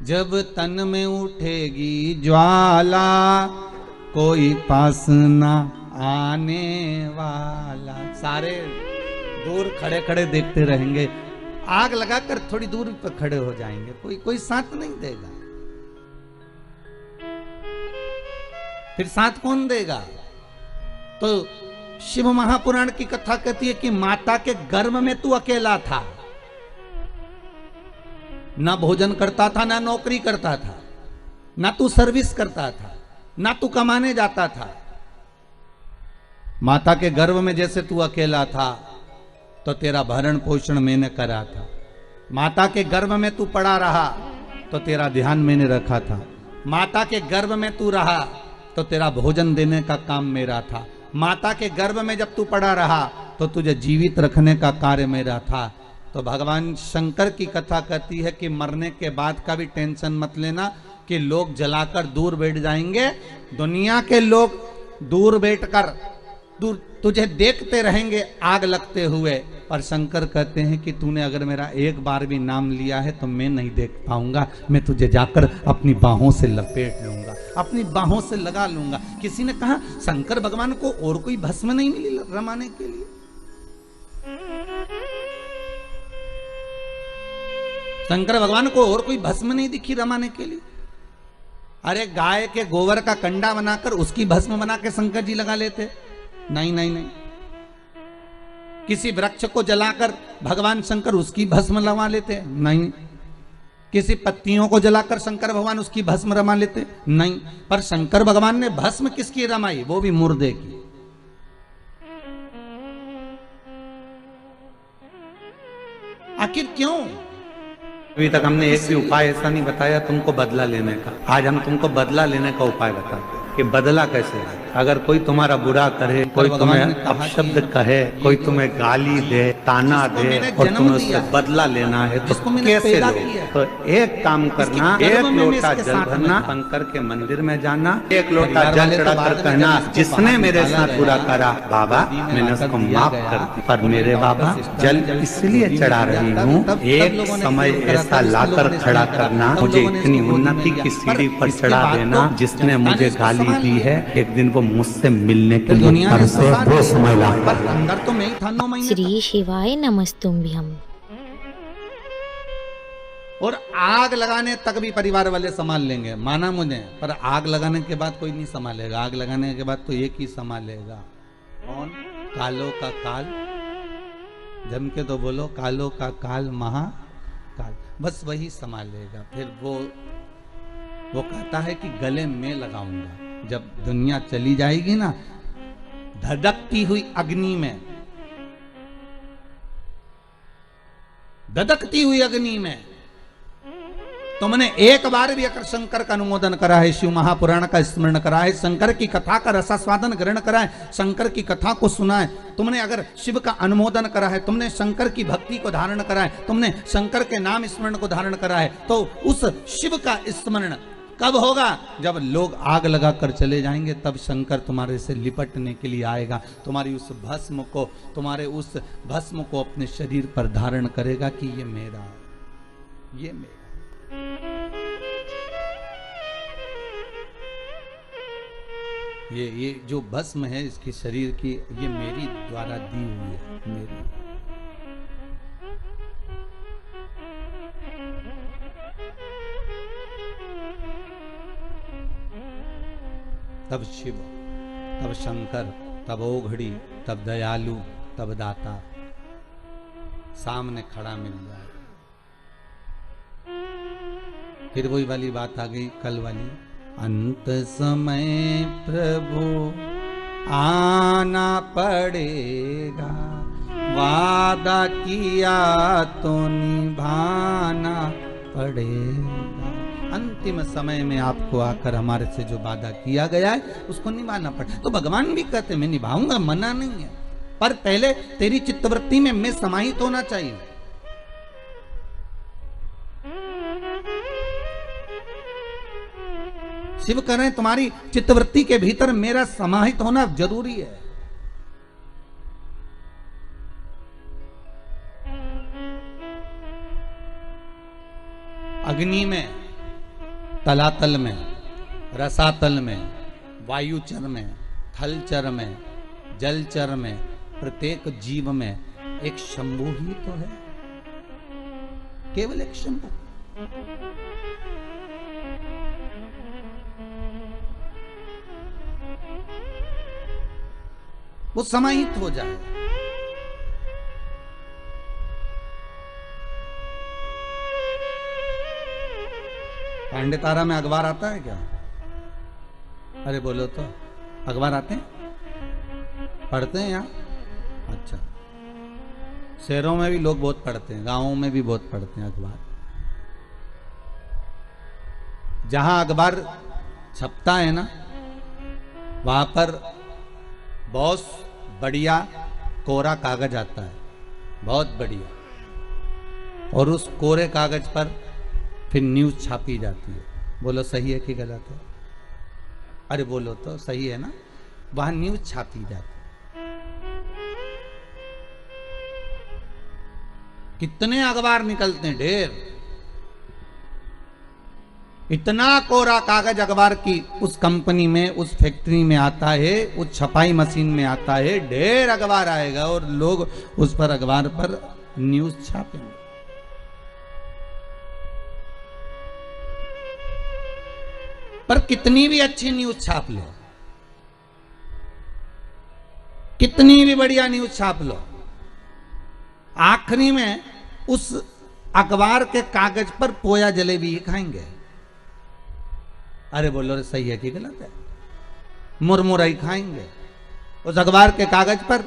जब तन में उठेगी ज्वाला, कोई पास ना आने वाला। सारे दूर खड़े खड़े देखते रहेंगे, आग लगाकर थोड़ी दूर पर खड़े हो जाएंगे, कोई साथ नहीं देगा। फिर साथ कौन देगा? तो शिव महापुराण की कथा कहती है कि माता के गर्भ में तू अकेला था, ना भोजन करता था, ना नौकरी करता था, ना तू सर्विस करता था, ना तू कमाने जाता था। माता के गर्भ में जैसे तू अकेला था तो तेरा भरण पोषण मैंने करा था। माता के गर्भ में तू पड़ा रहा तो तेरा ध्यान मैंने रखा था। माता के गर्भ में तू रहा तो तेरा भोजन देने का काम मेरा था। माता के गर्भ में जब तू पड़ा रहा तो तुझे जीवित रखने का कार्य मेरा था। तो भगवान शंकर की कथा कहती है कि मरने के बाद का भी टेंशन मत लेना कि लोग जलाकर दूर बैठ जाएंगे। दुनिया के लोग दूर बैठकर तुझे देखते रहेंगे आग लगते हुए, पर शंकर कहते हैं कि तूने अगर मेरा एक बार भी नाम लिया है तो मैं नहीं देख पाऊंगा, मैं तुझे जाकर अपनी बाहों से लपेट लूंगा, अपनी बाहों से लगा लूंगा। किसी ने कहा शंकर भगवान को और कोई भस्म नहीं मिली रमाने के लिए? शंकर भगवान को और कोई भस्म नहीं दिखी रमाने के लिए? अरे गाय के गोबर का कंडा बनाकर उसकी भस्म बना के शंकर जी लगा लेते। नहीं नहीं नहीं। किसी वृक्ष को जलाकर भगवान शंकर उसकी भस्म लगा लेते? नहीं। किसी पत्तियों को जलाकर शंकर भगवान उसकी भस्म रमा लेते? नहीं। पर शंकर भगवान ने भस्म किसकी रमाई? वो भी मुर्दे की। आखिर क्यों? अभी तक हमने एक भी उपाय ऐसा नहीं बताया तुमको बदला लेने का। आज हम तुमको बदला लेने का उपाय बताते हैं कि बदला कैसे है। अगर कोई तुम्हारा बुरा करे, कोई तुम्हें अपशब्द कहे, कोई तुम्हें गाली दे, ताना दे और तुम्हें उससे बदला लेना है तो कैसे लो? तो एक काम करना, एक लोटा जल भरना, शंकर के मंदिर में जाना, एक लोटा जल चढ़ाकर कहना जिसने मेरे साथ बुरा करा बाबा मैंने उसको माफ कर दी, पर मेरे बाबा जल इसलिए चढ़ा रही हूँ, एक समय ऐसा लाकर खड़ा करना, मुझे इतनी उन्नति की सीढ़ी पर चढ़ा देना, जिसने मुझे गाली दी है एक दिन वो मुझसे मिलने के लिए वो समय लाकर। अंदर तो मैं ही था 9 महीने। श्री शिवाय नमस्तुभ्यं। और आग लगाने तक भी परिवार वाले संभाल लेंगे, माना मुझे, पर आग लगाने के बाद कोई नहीं संभालेगा। आग लगाने के बाद तो एक ही संभालेगा। कौन? कालो का काल। जम के तो बोलो, कालो का काल महाकाल। बस वही संभालेगा। फिर वो कहता है कि गले में लगाऊंगा। जब दुनिया चली जाएगी ना, धधकती हुई अग्नि में, धधकती हुई अग्नि में तुमने एक बार भी अगर शंकर का अनुमोदन करा है, शिव महापुराण का स्मरण करा है, शंकर की कथा का रसास्वादन ग्रहण करा है, शंकर की कथा को सुना है, तुमने अगर शिव का अनुमोदन करा है, तुमने शंकर की भक्ति को धारण करा है, तुमने शंकर के नाम स्मरण को धारण करा है, तो उस शिव का स्मरण कब होगा? जब लोग आग लगाकर चले जाएंगे, तब शंकर तुम्हारे से लिपटने के लिए आएगा। तुम्हारी उस भस्म को, तुम्हारे उस भस्म को अपने शरीर पर धारण करेगा कि ये मेरा, ये मेरा। ये जो भस्म है इसकी शरीर की, ये मेरी द्वारा दी हुई है, मेरी। तब शिव, तब शंकर, तब ओघड़ी, तब दयालु, तब दाता सामने खड़ा मिल जाए। फिर वही वाली बात आ गई कल वाली, अंत समय प्रभु आना पड़ेगा, वादा किया तो निभाना पड़ेगा। अंतिम समय में आपको आकर हमारे से जो वादा किया गया है उसको निभाना पड़े। तो भगवान भी कहते मैं निभाऊंगा, मना नहीं है, पर पहले तेरी चित्तवृत्ति में मैं समाहित होना चाहिए। शिव कह रहे हैं तुम्हारी चित्तवृत्ति के भीतर मेरा समाहित होना जरूरी है। अग्नि में तलातल में, रसातल में, वायुचर में, थलचर में, जलचर में, प्रत्येक जीव में एक शंभु ही तो है, केवल एक शंभु। वो समाहित हो जाए। पांडे तारा में अखबार आता है क्या? अरे बोलो तो, अखबार आते हैं? पढ़ते हैं यहाँ? अच्छा, शहरों में भी लोग बहुत पढ़ते हैं, गांवों में भी बहुत पढ़ते हैं अखबार। जहां अखबार छपता है ना, वहां पर बहुत बढ़िया कोरा कागज आता है, बहुत बढ़िया, और उस कोरे कागज पर फिर न्यूज छापी जाती है। बोलो सही है कि गलत है? अरे बोलो तो, सही है ना? वहां न्यूज छापी जाती है। कितने अखबार निकलते हैं, ढेर। इतना कोरा कागज अखबार की उस कंपनी में, उस फैक्ट्री में आता है, उस छपाई मशीन में आता है, ढेर अखबार आएगा और लोग उस पर अखबार पर न्यूज छापेंगे। पर कितनी भी अच्छी न्यूज छाप लो, कितनी भी बढ़िया न्यूज छाप लो, आखिरी में उस अखबार के कागज पर पोया जलेबी ही खाएंगे। अरे बोलो रे, सही है कि गलत है? मुरमुरा ही खाएंगे। उस अखबार के कागज पर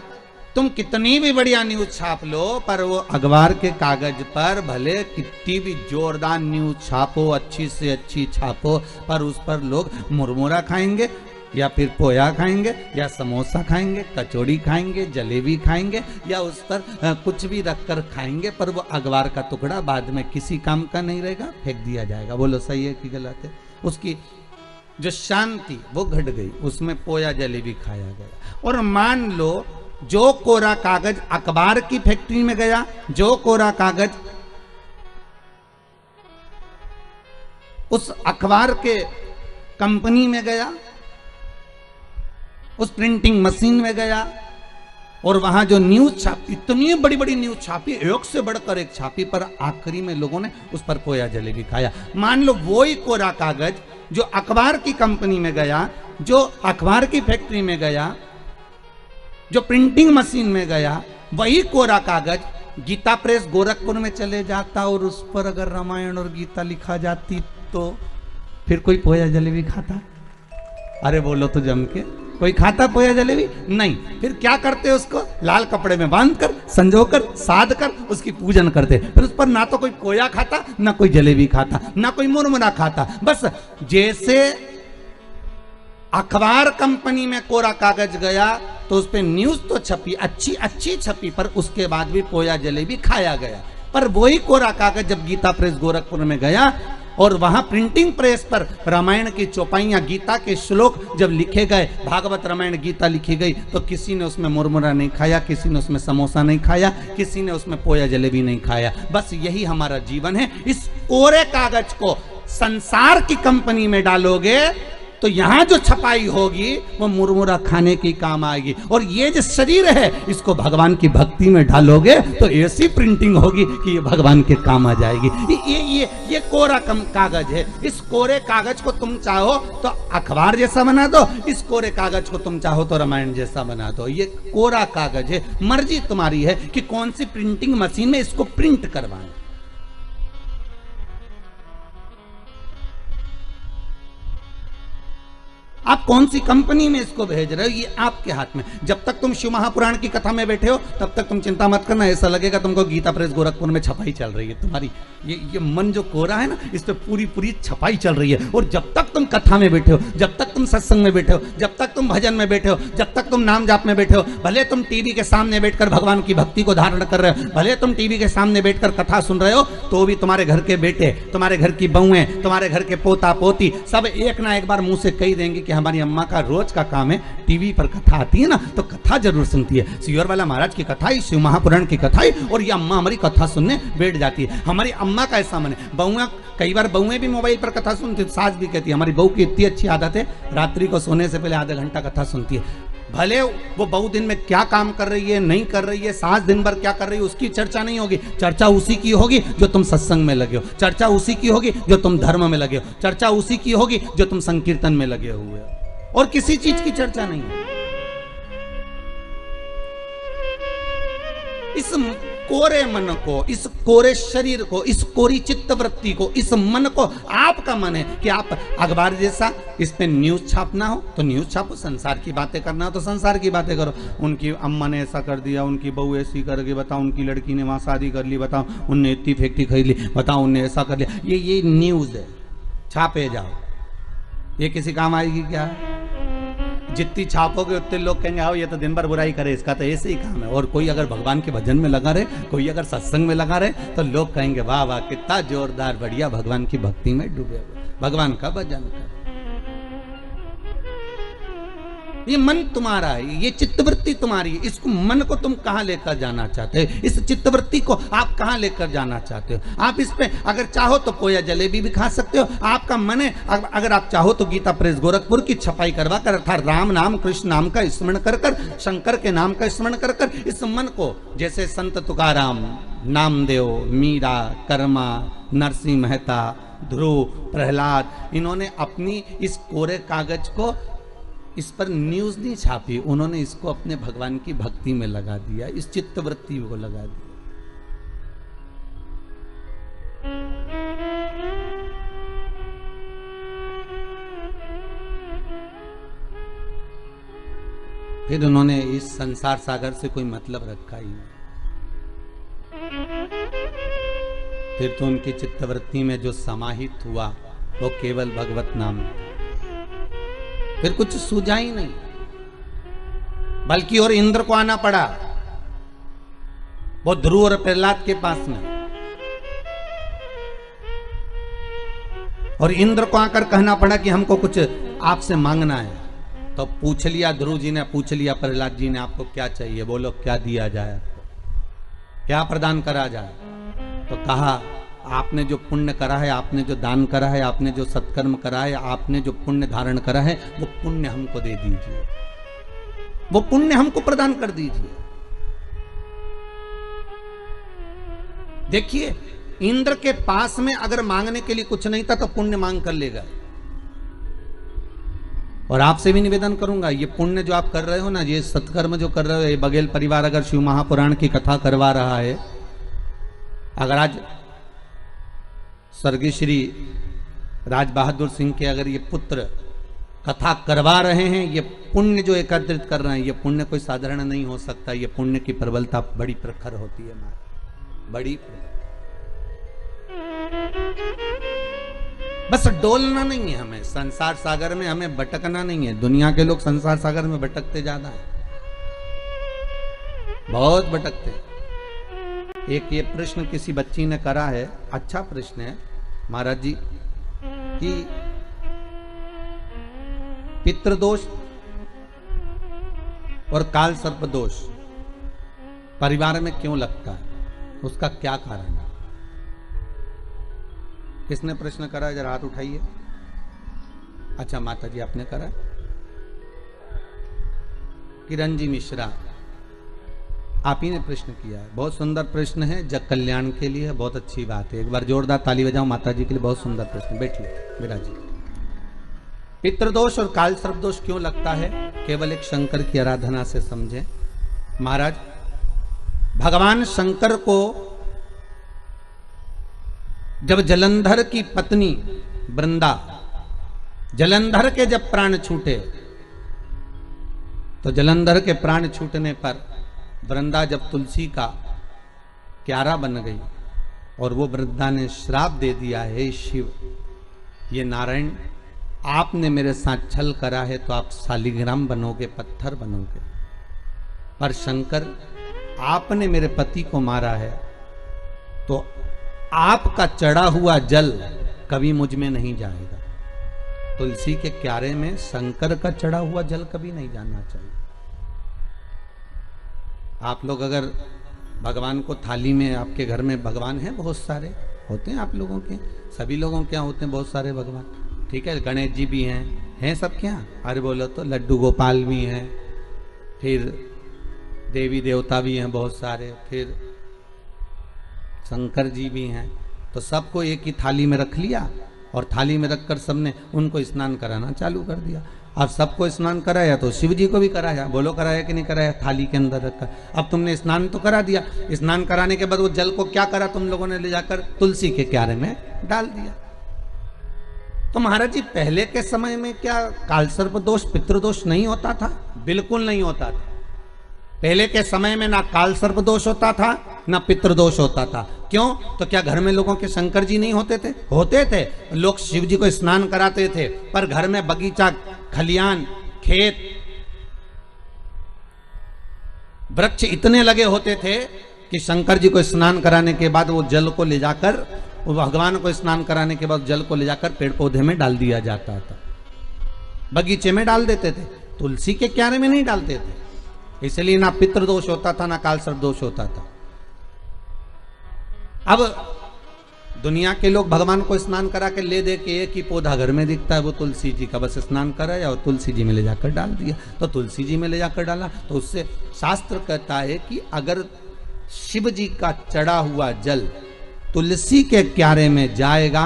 तुम कितनी भी बढ़िया न्यूज छाप लो, पर वो अखबार के कागज पर भले कितनी भी जोरदार न्यूज छापो, अच्छी से अच्छी छापो, पर उस पर लोग मुरमुरा खाएंगे, या फिर पोया खाएंगे, या समोसा खाएंगे, कचौड़ी खाएंगे, जलेबी खाएंगे, या उस पर कुछ भी रखकर खाएंगे, पर वो अखबार का टुकड़ा बाद में किसी काम का नहीं रहेगा, फेंक दिया जाएगा। बोलो सही है कि गलत है? उसकी जो शांति वो घट गई, उसमें पोया जलेबी खाया गया। और मान लो जो कोरा कागज अखबार की फैक्ट्री में गया, जो कोरा कागज उस अखबार के कंपनी में गया, उस प्रिंटिंग मशीन में गया, और वहां जो न्यूज छापी, इतनी बड़ी बड़ी न्यूज छापी, एक से बढ़कर एक छापी, पर आखिरी में लोगों ने उस पर पोया जलेबी खाया। मान लो वही कोरा कागज जो अखबार की कंपनी में गया, जो अखबार की फैक्ट्री में गया, जो प्रिंटिंग मशीन में गया, वही कोरा कागज गीता प्रेस गोरखपुर में चले जाता और उस पर अगर रामायण और गीता लिखा जाती तो फिर कोई पोया जलेबी खाता? अरे बोलो तो जम के, कोई खाता पोया जलेबी? नहीं। फिर क्या करते उसको? लाल कपड़े में बांधकर, संजोकर, साध कर उसकी पूजन करते। फिर उस पर ना तो कोई पोया खाता, ना कोई जलेबी खाता, ना कोई मुरमुरा खाता। बस जैसे अखबार कंपनी में कोरा कागज गया तो उस पर न्यूज तो छपी, अच्छी अच्छी छपी, पर उसके बाद भी पोया जलेबी खाया गया। पर वही कोरा कागज जब गीता प्रेस गोरखपुर में गया और वहां प्रिंटिंग प्रेस पर रामायण की चौपाइयां, गीता के श्लोक जब लिखे गए, भागवत रामायण गीता लिखी गई, तो किसी ने उसमें मुरमुरा नहीं खाया, किसी ने उसमें समोसा नहीं खाया, किसी ने उसमें पोया जलेबी नहीं खाया। बस यही हमारा जीवन है। इस कोरे कागज को संसार की कंपनी में डालोगे तो यहां जो छपाई होगी वो मुरमुरा खाने की काम आएगी, और ये जो शरीर है इसको भगवान की भक्ति में डालोगे तो ऐसी प्रिंटिंग होगी कि ये भगवान के काम आ जाएगी। ये कोरा कागज है। इस कोरे कागज को तुम चाहो तो अखबार जैसा बना दो, इस कोरे कागज को तुम चाहो तो रामायण जैसा बना दो। ये कोरा कागज है, मर्जी तुम्हारी है कि कौन सी प्रिंटिंग मशीन में इसको प्रिंट करवाएं। आप कौन सी कंपनी में इसको भेज रहे हो, ये आपके हाथ में। जब तक तुम शिव महापुराण की कथा में बैठे हो तब तक तुम चिंता मत करना, ऐसा लगेगा तुमको गीता प्रेस गोरखपुर में छपाई चल रही है। तुम्हारी ये मन जो कोरा है ना, इस पे पूरी छपाई चल रही है। और जब तक तुम कथा में बैठे हो, जब तक तुम सत्संग में बैठे हो, जब तक तुम भजन में बैठे हो, जब तक तुम नाम जाप में बैठे हो, भले तुम टीवी के सामने बैठकर भगवान की भक्ति को धारण कर रहे हो, भले तुम टीवी के सामने बैठकर कथा सुन रहे हो, तो भी तुम्हारे घर के बेटे, तुम्हारे घर की बहुएं, तुम्हारे घर के पोता पोती सब एक ना एक बार मुंह से कही देंगे कि हमारी हमारी अम्मा का रोज का काम है, टीवी पर कथा आती है ना तो कथा जरूर सुनती है। सियोर वाला महाराज की कथा, शिव महापुराण की कथा, और ये अम्मा हमारी कथा सुनने बैठ जाती है। हमारी अम्मा का ऐसा मन है। बहुआ, कई बार बहुएं भी मोबाइल पर कथा सुनती, सास भी कहती है हमारी बहू की इतनी अच्छी आदत है, रात्रि को सोने से पहले आधा घंटा कथा सुनती है। भले वो बहू दिन में क्या काम कर रही है, नहीं कर रही है, सास दिन भर क्या कर रही है, उसकी चर्चा नहीं होगी। चर्चा उसी की होगी जो तुम सत्संग में लगे हो, चर्चा उसी की होगी जो तुम धर्म में लगे हो, चर्चा उसी की होगी जो तुम संकीर्तन में लगे हुए हो, और किसी चीज की चर्चा नहीं है। इस कोरे मन को, इस कोरे शरीर को, इस कोरी चित्त वृत्ति को, इस मन को, आपका मन है कि आप अखबार जैसा इस पे न्यूज छापना हो तो न्यूज छापो, संसार की बातें करना हो तो संसार की बातें करो। उनकी अम्मा ने ऐसा कर दिया, उनकी बहू ऐसी कर गई, बताओ उनकी लड़की ने वहां शादी कर ली, बताओ उनने इतनी फैक्ट्री खरीद ली, बताओ उनने ऐसा कर लिया। ये न्यूज है, छापे जाओ। ये किसी काम आएगी क्या? जितनी छापोगे उतने लोग कहेंगे आओ ये तो दिन भर बुराई करे, इसका तो ऐसे ही काम है। और कोई अगर भगवान के भजन में लगा रहे, कोई अगर सत्संग में लगा रहे, तो लोग कहेंगे वाह वाह कितना जोरदार, बढ़िया, भगवान की भक्ति में डूबे हुए, भगवान का भजन कर। ये मन तुम्हारा है, ये चित्तवृत्ति तुम्हारी है। इसको मन को तुम कहां लेकर जाना चाहते हो? इस चित्तवृत्ति को आप कहां लेकर जाना चाहते हो? आप इस पे अगर चाहो तो पोया जलेबी भी खा सकते हो। आपका मन है, अगर आप चाहो तो गीता प्रेस गोरखपुर की छपाई करवा कर, अर्थात राम नाम कृष्ण नाम का स्मरण कर कर, शंकर के नाम का स्मरण कर कर, इस मन को जैसे संत तुकाराम, नामदेव, मीरा, कर्मा, नरसिंह मेहता, ध्रुव, प्रहलाद, इन्होंने अपनी इस कोरे कागज को, इस पर न्यूज नहीं छापी, उन्होंने इसको अपने भगवान की भक्ति में लगा दिया, इस चित्तवृत्ति को लगा दिया। फिर उन्होंने इस संसार सागर से कोई मतलब रखा ही नहीं। फिर तो उनकी चित्तवृत्ति में जो समाहित हुआ वो केवल भगवत नाम था। फिर कुछ सूझा ही नहीं, बल्कि और इंद्र को आना पड़ा, वो ध्रुव और प्रहलाद के पास में, और इंद्र को आकर कहना पड़ा कि हमको कुछ आपसे मांगना है। तो पूछ लिया, ध्रुव जी ने पूछ लिया प्रहलाद जी ने, आपको क्या चाहिए, बोलो क्या दिया जाए, क्या प्रदान करा जाए। तो कहा आपने जो पुण्य करा है, आपने जो दान करा है, आपने जो सत्कर्म करा है, आपने जो पुण्य धारण करा है, वो पुण्य हमको दे दीजिए, वो पुण्य हमको प्रदान कर दीजिए। देखिए, इंद्र के पास में अगर मांगने के लिए कुछ नहीं था तो पुण्य मांग कर लेगा। और आपसे भी निवेदन करूंगा, ये पुण्य जो आप कर रहे हो ना, ये सत्कर्म जो कर रहे हो, ये बघेल परिवार अगर शिव महापुराण की कथा करवा रहा है, अगर आज स्वर्गीय श्री राज बहादुर सिंह के अगर ये पुत्र कथा करवा रहे हैं, ये पुण्य जो एकत्रित कर रहे हैं, ये पुण्य कोई साधारण नहीं हो सकता। ये पुण्य की प्रबलता बड़ी प्रखर होती है, बड़ी। बस डोलना नहीं है हमें, संसार सागर में हमें भटकना नहीं है। दुनिया के लोग संसार सागर में भटकते ज्यादा है, बहुत भटकते। एक ये प्रश्न किसी बच्ची ने करा है, अच्छा प्रश्न है महाराज जी, कि पितृदोष और काल सर्प दोष परिवार में क्यों लगता है, उसका क्या कारण है? किसने प्रश्न करा है, जरा हाथ उठाइए। अच्छा माता जी आपने करा। किरण जी मिश्रा आप ही ने प्रश्न किया है, बहुत सुंदर प्रश्न है, जग कल्याण के लिए बहुत अच्छी बात है। एक बार जोरदार ताली बजाओ माता जी के लिए, बहुत सुंदर प्रश्न। बैठिए मेरा जी। पितृदोष और काल सर्प दोष क्यों लगता है, केवल एक शंकर की आराधना से समझे। महाराज, भगवान शंकर को जब जलंधर की पत्नी वृंदा, जलंधर के जब प्राण छूटे, तो जलंधर के प्राण छूटने पर वृंदा जब तुलसी का क्यारा बन गई, और वो वृंदा ने श्राप दे दिया, हे शिव, ये नारायण आपने मेरे साथ छल करा है तो आप शालिग्राम बनोगे, पत्थर बनोगे। पर शंकर, आपने मेरे पति को मारा है तो आपका चढ़ा हुआ जल कभी मुझ में नहीं जाएगा। तो तुलसी के क्यारे में शंकर का चढ़ा हुआ जल कभी नहीं जाना चाहिए। आप लोग अगर भगवान को थाली में, आपके घर में भगवान हैं बहुत सारे, होते हैं आप लोगों के, सभी लोगों के यहाँ होते हैं बहुत सारे भगवान, ठीक है, गणेश जी भी हैं सब क्या, अरे बोलो तो लड्डू गोपाल भी हैं, फिर देवी देवता भी हैं बहुत सारे, फिर शंकर जी भी हैं, तो सबको एक ही थाली में रख लिया और थाली में रखकर सबने उनको स्नान कराना चालू कर दिया। अब सबको स्नान कराया तो शिव जी को भी कराया, बोलो कराया कि नहीं कराया, थाली के अंदर रखकर। अब तुमने स्नान तो करा दिया, स्नान कराने के बाद वो जल को क्या करा तुम लोगों ने, ले जाकर तुलसी के क्यारे में डाल दिया। तो महाराज जी पहले के समय में क्या कालसर्प दोष पितृदोष नहीं होता था? बिल्कुल नहीं होता था। पहले के समय में ना कालसर्प दोष होता था ना पितृदोष होता था। क्यों? तो क्या घर में लोगों के शंकर जी नहीं होते थे? होते थे। लोग शिव जी को स्नान कराते थे, पर घर में बगीचा, खलियान, खेत, वृक्ष इतने लगे होते थे कि शंकर जी को स्नान कराने के बाद वो जल को ले जाकर, भगवान को स्नान कराने के बाद जल को ले जाकर पेड़ पौधे में डाल दिया जाता था, बगीचे में डाल देते थे, तुलसी के क्यारे में नहीं डालते थे। इसलिए ना पितृदोष होता था ना कालसर्प दोष होता था। अब दुनिया के लोग भगवान को स्नान करा के ले दे के एक ही पौधा घर में दिखता है, वो तुलसी जी का, बस स्नान कराया और तुलसी जी में ले जाकर डाल दिया। तो तुलसी जी में ले जाकर डाला तो उससे शास्त्र कहता है कि अगर शिव जी का चढ़ा हुआ जल तुलसी के क्यारे में जाएगा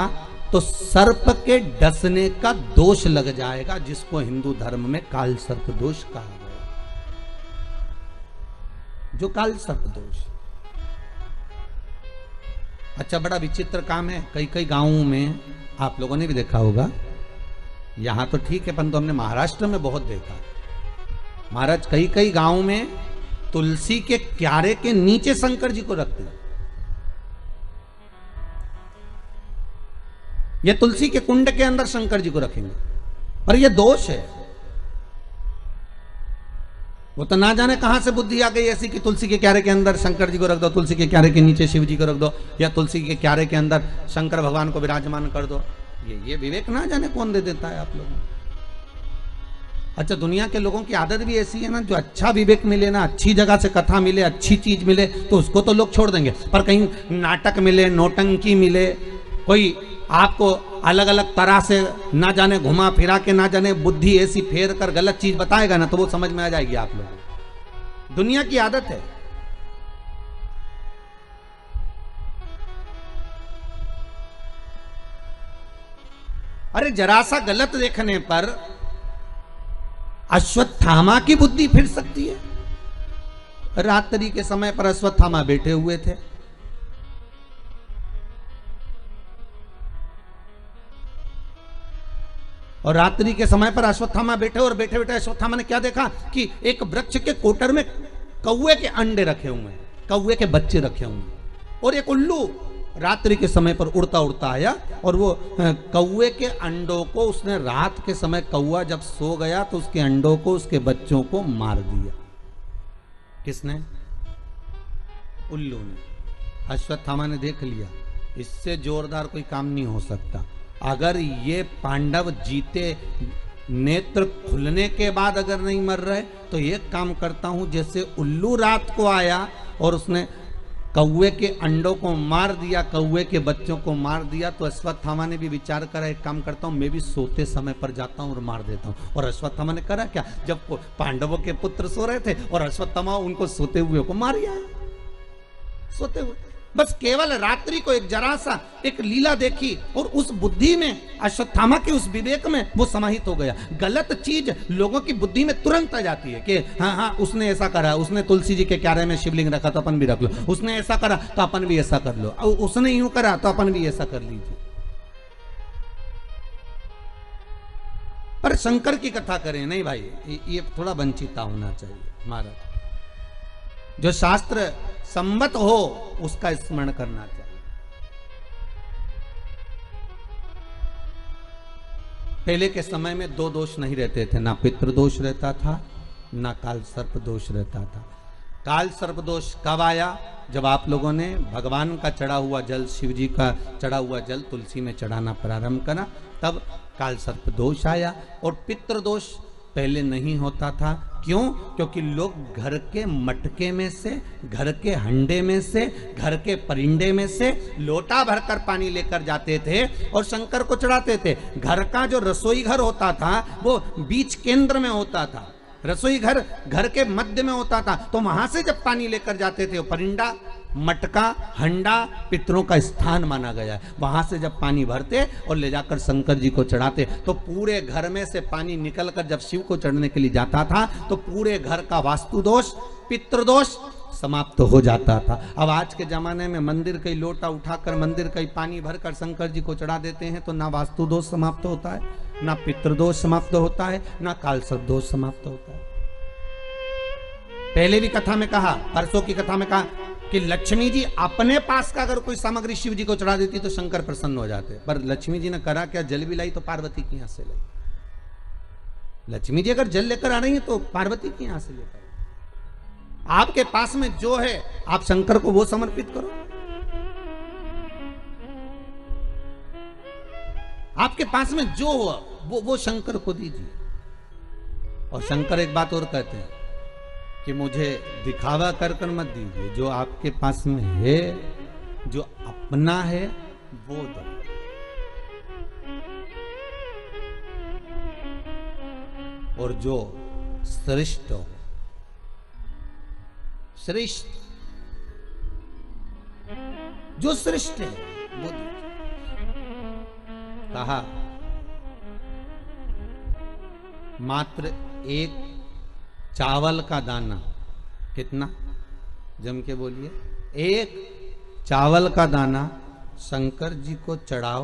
तो सर्प के डसने का दोष लग जाएगा, जिसको हिंदू धर्म में काल सर्प दोष कहा गया। जो काल सर्प दोष, अच्छा बड़ा विचित्र काम है। कई कई गांवों में आप लोगों ने भी देखा होगा, यहां तो ठीक है परंतु हमने महाराष्ट्र में बहुत देखा। महाराज कई कई गांवों में तुलसी के क्यारे के नीचे शंकर जी को रखते हैं। ये तुलसी के कुंड के अंदर शंकर जी को रखेंगे, पर यह दोष है। वो तो ना जाने कहां से बुद्धि आ गई ऐसी कि तुलसी के क्यारे के अंदर शंकर जी को रख दो, तुलसी के क्यारे के नीचे शिव जी को रख दो, या तुलसी के क्यारे के अंदर शंकर भगवान को विराजमान कर दो। ये विवेक ना जाने कौन दे देता है आप लोगों को। अच्छा दुनिया के लोगों की आदत भी ऐसी है ना, जो अच्छा विवेक मिले ना, अच्छी जगह से कथा मिले, अच्छी चीज मिले तो उसको तो लोग छोड़ देंगे, पर कहीं नाटक मिले, नौटंकी मिले, कोई आपको अलग अलग तरह से ना जाने घुमा फिरा के, ना जाने बुद्धि ऐसी फेर कर गलत चीज बताएगा ना, तो वो समझ में आ जाएगी आप लोग। दुनिया की आदत है। अरे जरा सा गलत देखने पर अश्वत्थामा की बुद्धि फिर सकती है। रात्रि के समय पर अश्वत्थामा बैठे हुए थे, और रात्रि के समय पर अश्वत्थामा बैठे, और बैठे बैठे अश्वत्थामा ने क्या देखा कि एक वृक्ष के कोटर में कौवे के अंडे रखे हुए हैं, कौवे के बच्चे रखे हुए हैं, और एक उल्लू रात्रि के समय पर उड़ता उड़ता आया और वो कौवे के अंडों को उसने, रात के समय कौवा जब सो गया तो उसके अंडों को, उसके बच्चों को मार दिया। किसने? उल्लू ने। अश्वत्थामा ने देख लिया इससे जोरदार कोई काम नहीं हो सकता। अगर ये पांडव जीते, नेत्र खुलने के बाद अगर नहीं मर रहे, तो एक काम करता हूं, जैसे उल्लू रात को आया और उसने कौवे के अंडों को मार दिया, कौवे के बच्चों को मार दिया, तो अश्वत्थामा ने भी विचार करा एक काम करता हूं, मैं भी सोते समय पर जाता हूं और मार देता हूं। और अश्वत्थामा ने करा क्या, जब पांडवों के पुत्र सो रहे थे और अश्वत्थामा उनको सोते हुए को मार दिया, सोते हुए। बस केवल रात्रि को एक जरा सा एक लीला देखी और उस बुद्धि में, अश्वत्थामा के उस विवेक में वो समाहित हो गया। गलत चीज लोगों की बुद्धि में तुरंत आ जाती है कि हाँ हाँ उसने ऐसा करा, उसने तुलसी जी के क्यारे में शिवलिंग रखा तो अपन भी रख लो, उसने ऐसा करा तो अपन भी ऐसा कर लो, उसने यूं करा तो अपन भी ऐसा कर लीजिए। पर शंकर की कथा करें नहीं भाई, ये थोड़ा वंचिता होना चाहिए। महाराज जो शास्त्र सम्मत हो उसका स्मरण करना चाहिए। पहले के समय में दो दोष नहीं रहते थे, ना पितृदोष रहता था ना काल सर्प दोष रहता था। काल सर्प दोष कब आया? जब आप लोगों ने भगवान का चढ़ा हुआ जल, शिव जी का चढ़ा हुआ जल तुलसी में चढ़ाना प्रारंभ करा, तब काल सर्प दोष आया। और पितृ दोष पहले नहीं होता था। क्यों? क्योंकि लोग घर के मटके में से, घर के हंडे में से, घर के परिंडे में से लोटा भरकर पानी लेकर जाते थे और शंकर को चढ़ाते थे। घर का जो रसोई घर होता था वो बीच केंद्र में होता था, रसोई घर घर के मध्य में होता था। तो वहां से जब पानी लेकर जाते थे, परिंडा, मटका, हंडा पितरों का स्थान माना गया है। वहां से जब पानी भरते और ले जाकर शंकर जी को चढ़ाते, तो पूरे घर में से पानी निकलकर जब शिव को चढ़ने के लिए जाता था तो पूरे घर का वास्तु दोष, पितृदोष समाप्त हो जाता था। अब आज के जमाने में मंदिर का लोटा उठाकर मंदिर का पानी भरकर शंकर जी को चढ़ा देते हैं, तो ना वास्तु दोष समाप्त होता है, ना पितृदोष समाप्त होता है, ना काल सर्प दोष समाप्त होता है। पहले भी कथा में कहा, परसों की कथा में कहा कि लक्ष्मी जी अपने पास का अगर कोई सामग्री शिव जी को चढ़ा देती तो शंकर प्रसन्न हो जाते। पर लक्ष्मी जी ने करा क्या? जल भी लाई तो पार्वती की यहां से लाई। लक्ष्मी जी अगर जल लेकर आ रही है तो पार्वती की यहां से लेकर। आपके पास में जो है आप शंकर को वो समर्पित करो। आपके पास में जो हुआ वो शंकर को दीजिए। और शंकर एक बात और कहते हैं कि मुझे दिखावा कर कर मत दीजिए, जो आपके पास में है, जो अपना है वो दो। और जो श्रेष्ठ हो, श्रेष्ठ, जो श्रेष्ठ है वो दीजिए। कहा मात्र एक चावल का दाना, कितना? जम के बोलिए। एक चावल का दाना शंकर जी को चढ़ाओ,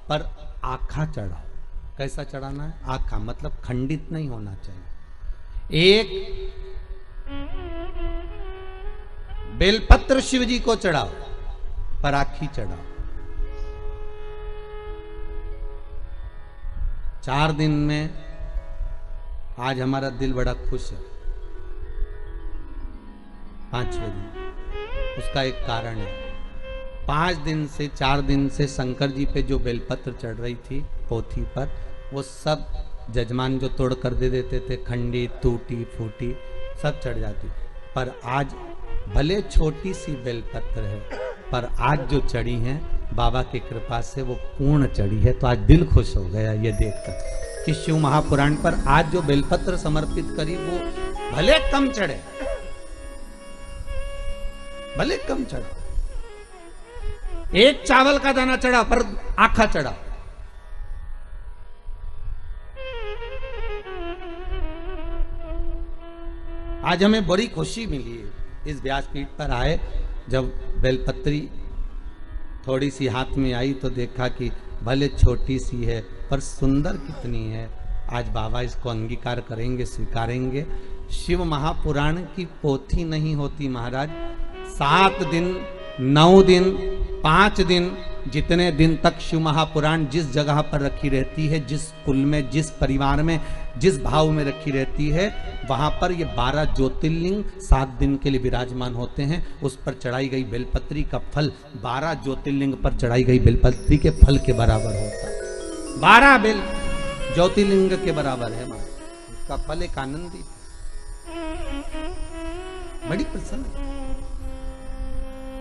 पर आखा चढ़ाओ। कैसा चढ़ाना है? आखा, मतलब खंडित नहीं होना चाहिए। एक बेलपत्र शिव जी को चढ़ाओ, पर आखी चढ़ाओ। 4 दिन में आज हमारा दिल बड़ा खुश है। 5वें दिन उसका एक कारण है। 5 दिन से 4 दिन से शंकर जी पे जो बेलपत्र चढ़ रही थी पोथी पर, वो सब जजमान जो तोड़ कर दे देते थे, खंडी, टूटी फूटी सब चढ़ जाती। पर आज भले छोटी सी बेलपत्र है, पर आज जो चढ़ी है बाबा की कृपा से वो पूर्ण चढ़ी है। तो आज दिल खुश हो गया ये देखकर कि शिव महापुराण पर आज जो बेलपत्र समर्पित करी वो भले कम चढ़े, भले कम चढ़ा। एक चावल का दाना चढ़ा पर आखा चढ़ा। आज हमें बड़ी खुशी मिली है इस व्यासपीठ पर आए। जब बेलपत्री थोड़ी सी हाथ में आई तो देखा कि भले छोटी सी है पर सुंदर कितनी है। आज बाबा इसको अंगीकार करेंगे, स्वीकारेंगे। शिव महापुराण की पोथी नहीं होती महाराज। 7 दिन, 9 दिन, 5 दिन, जितने दिन तक शिव महापुराण जिस जगह पर रखी रहती है, जिस कुल में, जिस परिवार में, जिस भाव में रखी रहती है, वहां पर ये 12 ज्योतिर्लिंग 7 दिन के लिए विराजमान होते हैं। उस पर चढ़ाई गई बेलपत्री का फल 12 ज्योतिर्लिंग पर चढ़ाई गई बेलपत्री के फल के बराबर होता है। 12 बेल ज्योतिर्लिंग के बराबर है। उसका फल एक आनंदी, बड़ी प्रसन्न।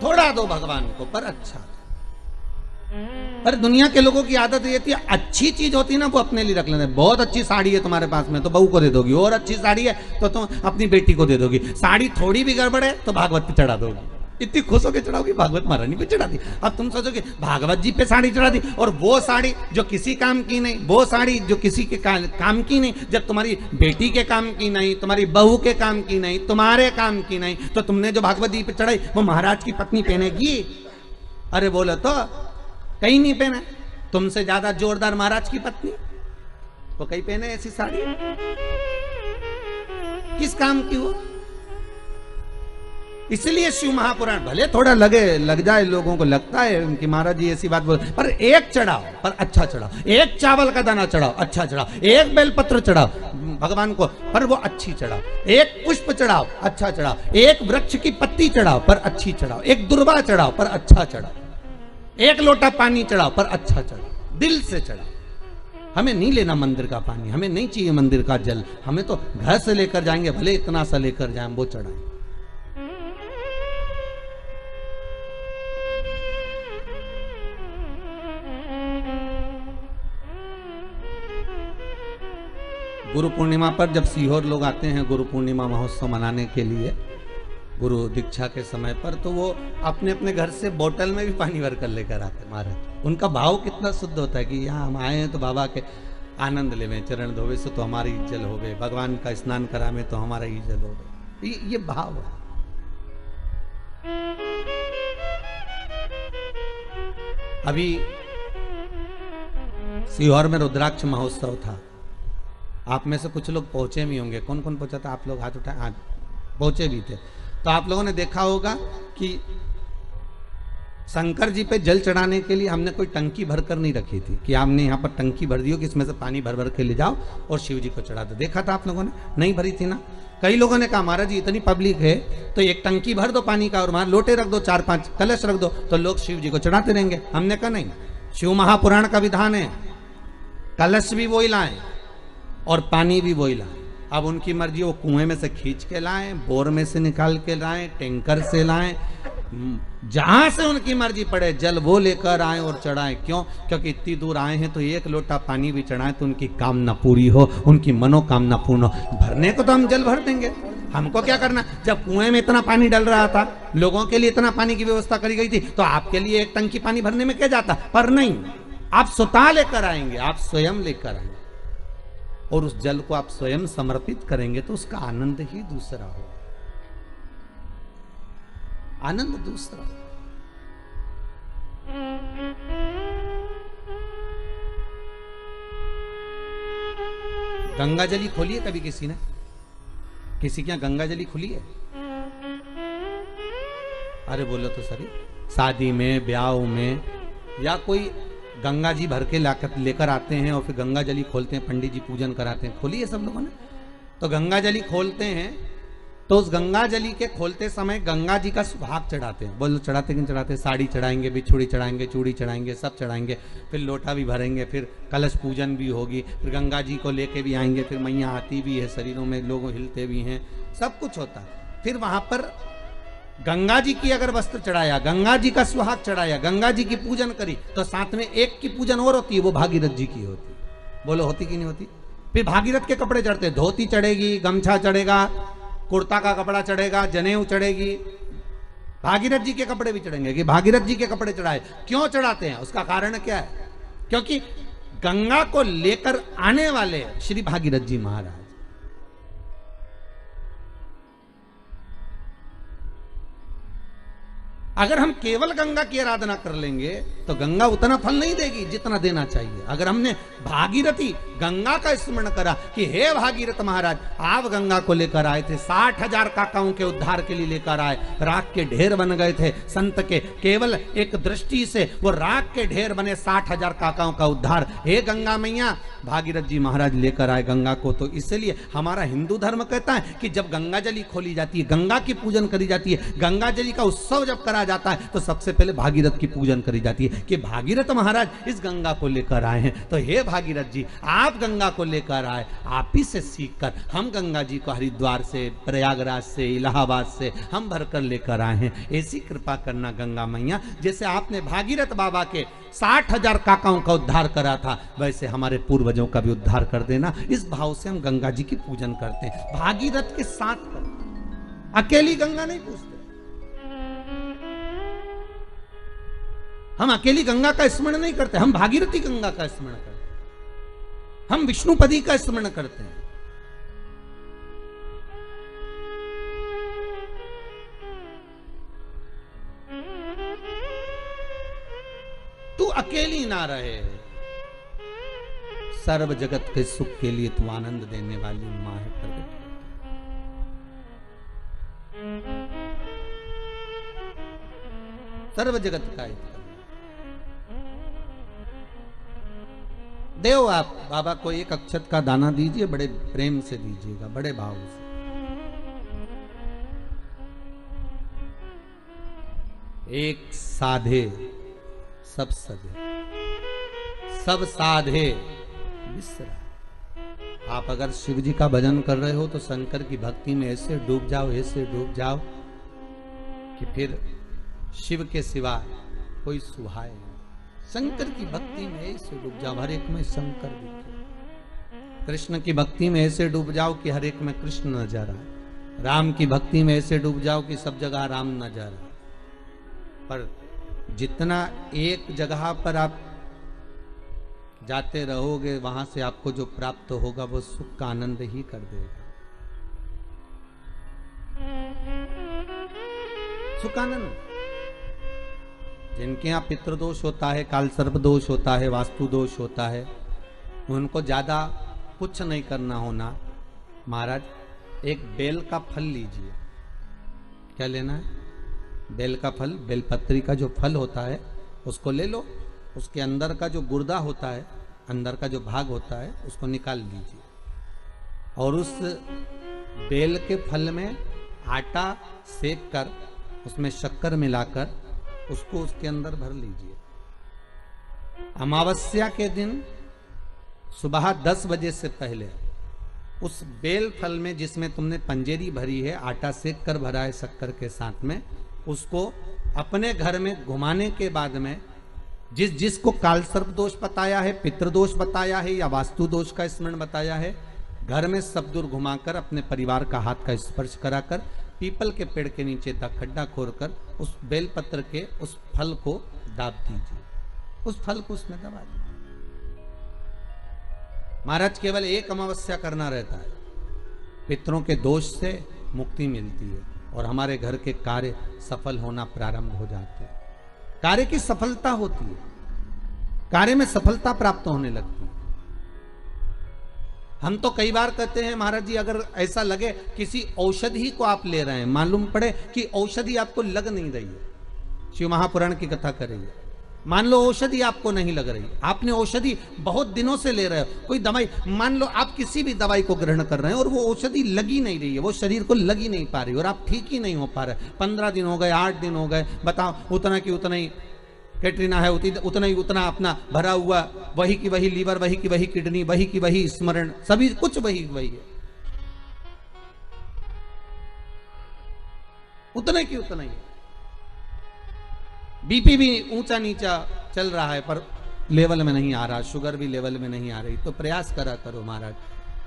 थोड़ा दो भगवान को, पर अच्छा। पर दुनिया के लोगों की आदत ये थी, अच्छी चीज होती ना वो अपने लिए रख लेते। बहुत अच्छी साड़ी है तुम्हारे पास में तो बहू को दे दोगी, और अच्छी साड़ी है तो तुम अपनी बेटी को दे दोगी। साड़ी थोड़ी भी गड़बड़ है तो भागवत पे चढ़ा दोगी। इतनी खुश होकर चढ़ाओगी, भागवत महारानी पे चढ़ा दी। अब तुम सोचोगे भागवत जी पे साड़ी चढ़ा दी, और वो साड़ी जो किसी काम की नहीं, वो साड़ी जो किसी के काम की नहीं, जब तुम्हारी बेटी के काम की नहीं, तुम्हारी बहू के काम की नहीं, तुम्हारे काम की नहीं, तो तुमने जो भागवत जी पे चढ़ाई वो महाराज की पत्नी पहनेगी? अरे बोलो तो कहीं नहीं पहने। तुमसे ज्यादा जोरदार महाराज की पत्नी तो कहीं पहने ऐसी साड़ी? किस काम की हो? इसलिए शिव महापुराण भले थोड़ा लग जाए, लोगों को लगता है कि महाराज जी ऐसी बात बोल, पर एक चढ़ाओ पर अच्छा चढ़ाओ, एक चावल का दाना चढ़ाओ अच्छा चढ़ाओ, एक बेलपत्र चढ़ाओ भगवान को पर वो अच्छी चढ़ाओ, एक पुष्प चढ़ाओ अच्छा चढ़ाओ, एक वृक्ष की पत्ती चढ़ाओ पर अच्छी चढ़ाओ, एक दुर्वा चढ़ाओ पर अच्छा चढ़ाओ, एक लोटा पानी चढ़ाओ पर अच्छा चढ़ाओ, दिल से चढ़ाओ। हमें नहीं लेना मंदिर का पानी, हमें नहीं चाहिए मंदिर का जल, हमें तो घर से लेकर जाएंगे, भले इतना सा लेकर जाएं, वो चढ़ाएं। गुरु पूर्णिमा पर जब सीहोर लोग आते हैं गुरु पूर्णिमा महोत्सव मनाने के लिए गुरु दीक्षा के समय पर, तो वो अपने अपने घर से बोतल में भी पानी भर कर लेकर आते महाराज। उनका भाव कितना शुद्ध होता है कि यहाँ हम आए हैं तो बाबा के आनंद लेवे, चरण धोवे से तो हमारी इज्जत होवे, भगवान का स्नान करावे तो हमारा इज्जत होवे, ये भाव है। अभी सीहोर में रुद्राक्ष महोत्सव था, आप में से कुछ लोग पहुंचे भी होंगे। कौन कौन पहुंचा था? आप लोग हाथ उठाए, हाथ पहुंचे भी थे। तो आप लोगों ने देखा होगा कि शंकर जी पे जल चढ़ाने के लिए हमने कोई टंकी भरकर नहीं रखी थी कि आपने यहाँ पर टंकी भर दी हो कि इसमें से पानी भर भर के ले जाओ और शिव जी को चढ़ा दो। देखा था आप लोगों ने? नहीं भरी थी ना। कई लोगों ने कहा महाराज जी इतनी पब्लिक है तो एक टंकी भर दो पानी का और वहां लोटे रख दो, 4-5 कलश रख दो तो लोग शिव जी को चढ़ाते रहेंगे। हमने कहा नहीं, शिव महापुराण का विधान है कलश भी वही लाएं और पानी भी वही लाएं। अब उनकी मर्जी, वो कुएं में से खींच के लाएं, बोर में से निकाल के लाएं, टैंकर से लाएं, जहां से उनकी मर्जी पड़े जल वो लेकर आए और चढ़ाएं। क्यों? क्योंकि इतनी दूर आए हैं तो एक लोटा पानी भी चढ़ाएं तो उनकी कामना पूरी हो, उनकी मनोकामना पूर्ण हो। भरने को तो हम जल भर देंगे, हमको क्या करना। जब कुएं में इतना पानी डल रहा था, लोगों के लिए इतना पानी की व्यवस्था करी गई थी, तो आपके लिए एक टंकी पानी भरने में क्या जाता। पर नहीं, आप स्वतः लेकर आएंगे, आप स्वयं लेकर आएंगे और उस जल को आप स्वयं समर्पित करेंगे तो उसका आनंद ही दूसरा हो, आनंद दूसरा। गंगा जली खोली है कभी किसी ने? किसी के यहाँ गंगा जली खुली है? अरे बोलो तो सही। शादी में, ब्याह में या कोई गंगा जी भर के लेकर आते हैं और फिर गंगा जली खोलते हैं, पंडित जी पूजन कराते हैं। खोली है सब लोगों ने? तो गंगा जली खोलते हैं तो उस गंगा जली के खोलते समय गंगा जी का सुहाग चढ़ाते हैं। बोलो चढ़ाते कि नहीं चढ़ाते? साड़ी चढ़ाएंगे, बिछुड़ी चढ़ाएंगे, चूड़ी चढ़ाएंगे, सब चढ़ाएंगे, फिर लोटा भी भरेंगे, फिर कलश पूजन भी होगी, फिर गंगा जी को लेके भी आएंगे, फिर मैया आती भी है, शरीरों में लोग हिलते भी हैं, सब कुछ होता है। फिर वहां पर गंगा जी की अगर वस्त्र चढ़ाया, गंगा जी का सुहाग चढ़ाया, गंगा जी की पूजन करी, तो साथ में एक की पूजन और होती है, वो भागीरथ जी की होती। बोलो होती कि नहीं होती? फिर भागीरथ के कपड़े चढ़ते, धोती चढ़ेगी, गमछा चढ़ेगा, कुर्ता का कपड़ा चढ़ेगा, जनेऊ चढ़ेगी, भागीरथ जी के कपड़े भी चढ़ेंगे कि भागीरथ जी के कपड़े चढ़ाए। क्यों चढ़ाते हैं? उसका कारण क्या है? क्योंकि गंगा को लेकर आने वाले श्री भागीरथ जी महाराज। अगर हम केवल गंगा की आराधना कर लेंगे तो गंगा उतना फल नहीं देगी जितना देना चाहिए। अगर हमने भागीरथी गंगा का स्मरण करा कि हे भागीरथ महाराज आप गंगा को लेकर आए थे, 60,000 काकाओं के उद्धार के लिए लेकर आए, राख के ढेर बन गए थे संत के, केवल एक दृष्टि से वो राख के ढेर बने, 60,000 काकाओं का उद्धार। हे गंगा मैया, भागीरथ जी महाराज लेकर आए गंगा को। तो इसलिए हमारा हिंदू धर्म कहता है कि जब गंगा जली खोली जाती है, गंगा की पूजन करी जाती है, गंगा जली का उत्सव जब करा जाता है तो सबसे पहले भागीरथ की पूजन करी जाती है कि भागीरथ महाराज इस गंगा को लेकर आए हैं। तो हे भागीरथ जी आप गंगा को लेकर आए, आप ही से सीखकर हम गंगा जी को हरिद्वार से, प्रयागराज से, इलाहाबाद से हम भरकर लेकर आए हैं। ऐसी कृपा करना गंगा मैया, जैसे आपने भागीरथ बाबा के 60,000 काकाओं का उद्धार करा था, वैसे हमारे पूर्वजों का भी उद्धार कर देना। इस भाव से हम गंगा जी की पूजन करते हैं, भागीरथ के साथ करते, अकेली गंगा नहीं पूजते। हम अकेली गंगा का स्मरण नहीं करते, हम भागीरथी गंगा का स्मरण करते हैं, हम विष्णुपदी का स्मरण करते हैं। तू अकेली ना रहे, सर्व जगत के सुख के लिए तू आनंद देने वाली मां है प्रगट। सर्व जगत का हित करना। देव आप बाबा को एक अक्षत का दाना दीजिए, बड़े प्रेम से दीजिएगा, बड़े भाव से। एक साधे सब सधे, सब साधे विसरा। आप अगर शिव जी का भजन कर रहे हो तो शंकर की भक्ति में ऐसे डूब जाओ, ऐसे डूब जाओ कि फिर शिव के सिवा कोई सुहाए नहीं। शंकर की भक्ति में ऐसे डूब जाओ, हर एक में शंकर दिखे। कृष्ण की भक्ति में ऐसे डूब जाओ कि हर एक में कृष्ण नजर आए। राम की भक्ति में ऐसे डूब जाओ कि सब जगह राम नजर आए। पर जितना एक जगह पर आप जाते रहोगे, वहां से आपको जो प्राप्त होगा वो सुख का आनंद ही कर देगा। सुख आनंद। जिनके यहाँ पितृदोष होता है, काल सर्प दोष होता है, वास्तु दोष होता है, उनको ज्यादा कुछ नहीं करना होना। महाराज, एक बेल का फल लीजिए। क्या लेना है? बेल का फल, बेलपत्री का जो फल होता है उसको ले लो। उसके अंदर का जो गुर्दा होता है, अंदर का जो भाग होता है, उसको निकाल लीजिए और उस बेल के फल में आटा सेक कर उसमें शक्कर मिलाकर उसको उसके अंदर भर लीजिए। अमावस्या के दिन सुबह 10 बजे से पहले उस बेल फल में, जिसमें तुमने पंजेरी भरी है, आटा सेक कर भरा है शक्कर के साथ में, उसको अपने घर में घुमाने के बाद में जिसको काल सर्प दोष बताया है, पितृदोष बताया है या वास्तु दोष का स्मरण बताया है, घर में सब दूर घुमाकर अपने परिवार का हाथ का स्पर्श कराकर पीपल के पेड़ के नीचे तक खड्डा खोदकर उस बेलपत्र के उस फल को दाब दीजिए। उस फल को उसमें दबा दीजिए। महाराज, केवल एक अमावस्या करना रहता है, पितरों के दोष से मुक्ति मिलती है और हमारे घर के कार्य सफल होना प्रारंभ हो जाते हैं। कार्य की सफलता होती है, कार्य में सफलता प्राप्त होने लगती है। हम तो कई बार कहते हैं महाराज जी, अगर ऐसा लगे किसी औषधि को आप ले रहे हैं, मालूम पड़े कि औषधि आपको लग नहीं रही है, शिव महापुराण की कथा कर रही है, मान लो औषधि आपको नहीं लग रही, आपने औषधि बहुत दिनों से ले रहे हो, कोई दवाई, मान लो आप किसी भी दवाई को ग्रहण कर रहे हैं और वो औषधि लगी नहीं रही है, वो शरीर को लगी नहीं पा रही और आप ठीक ही नहीं हो पा रहे, 15 दिन हो गए, 8 दिन हो गए, बताओ, उतना की उतना ही कैटरीना है, उतना ही उतना अपना भरा हुआ, वही की वही लीवर, वही की वही किडनी, वही की वही स्मरण, सभी कुछ वही वही है, उतने की उतना ही। बीपी भी ऊंचा नीचा चल रहा है पर लेवल में नहीं आ रहा, शुगर भी लेवल में नहीं आ रही, तो प्रयास करा करो महाराज,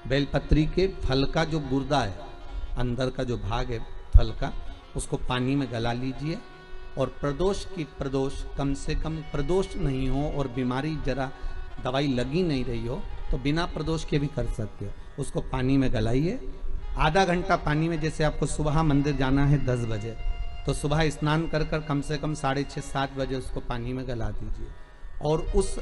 बेलपत्री के फल का जो गुर्दा है, अंदर का जो भाग है फल का, उसको पानी में गला लीजिए और प्रदोष की प्रदोष, कम से कम प्रदोष नहीं हो और बीमारी जरा दवाई लगी नहीं रही हो तो बिना प्रदोष के भी कर सकते हो, उसको पानी में गलाइए। आधा घंटा पानी में, जैसे आपको सुबह मंदिर जाना है 10 बजे, तो सुबह स्नान कर कर कम से कम 6:30-7 बजे उसको पानी में गला दीजिए और उस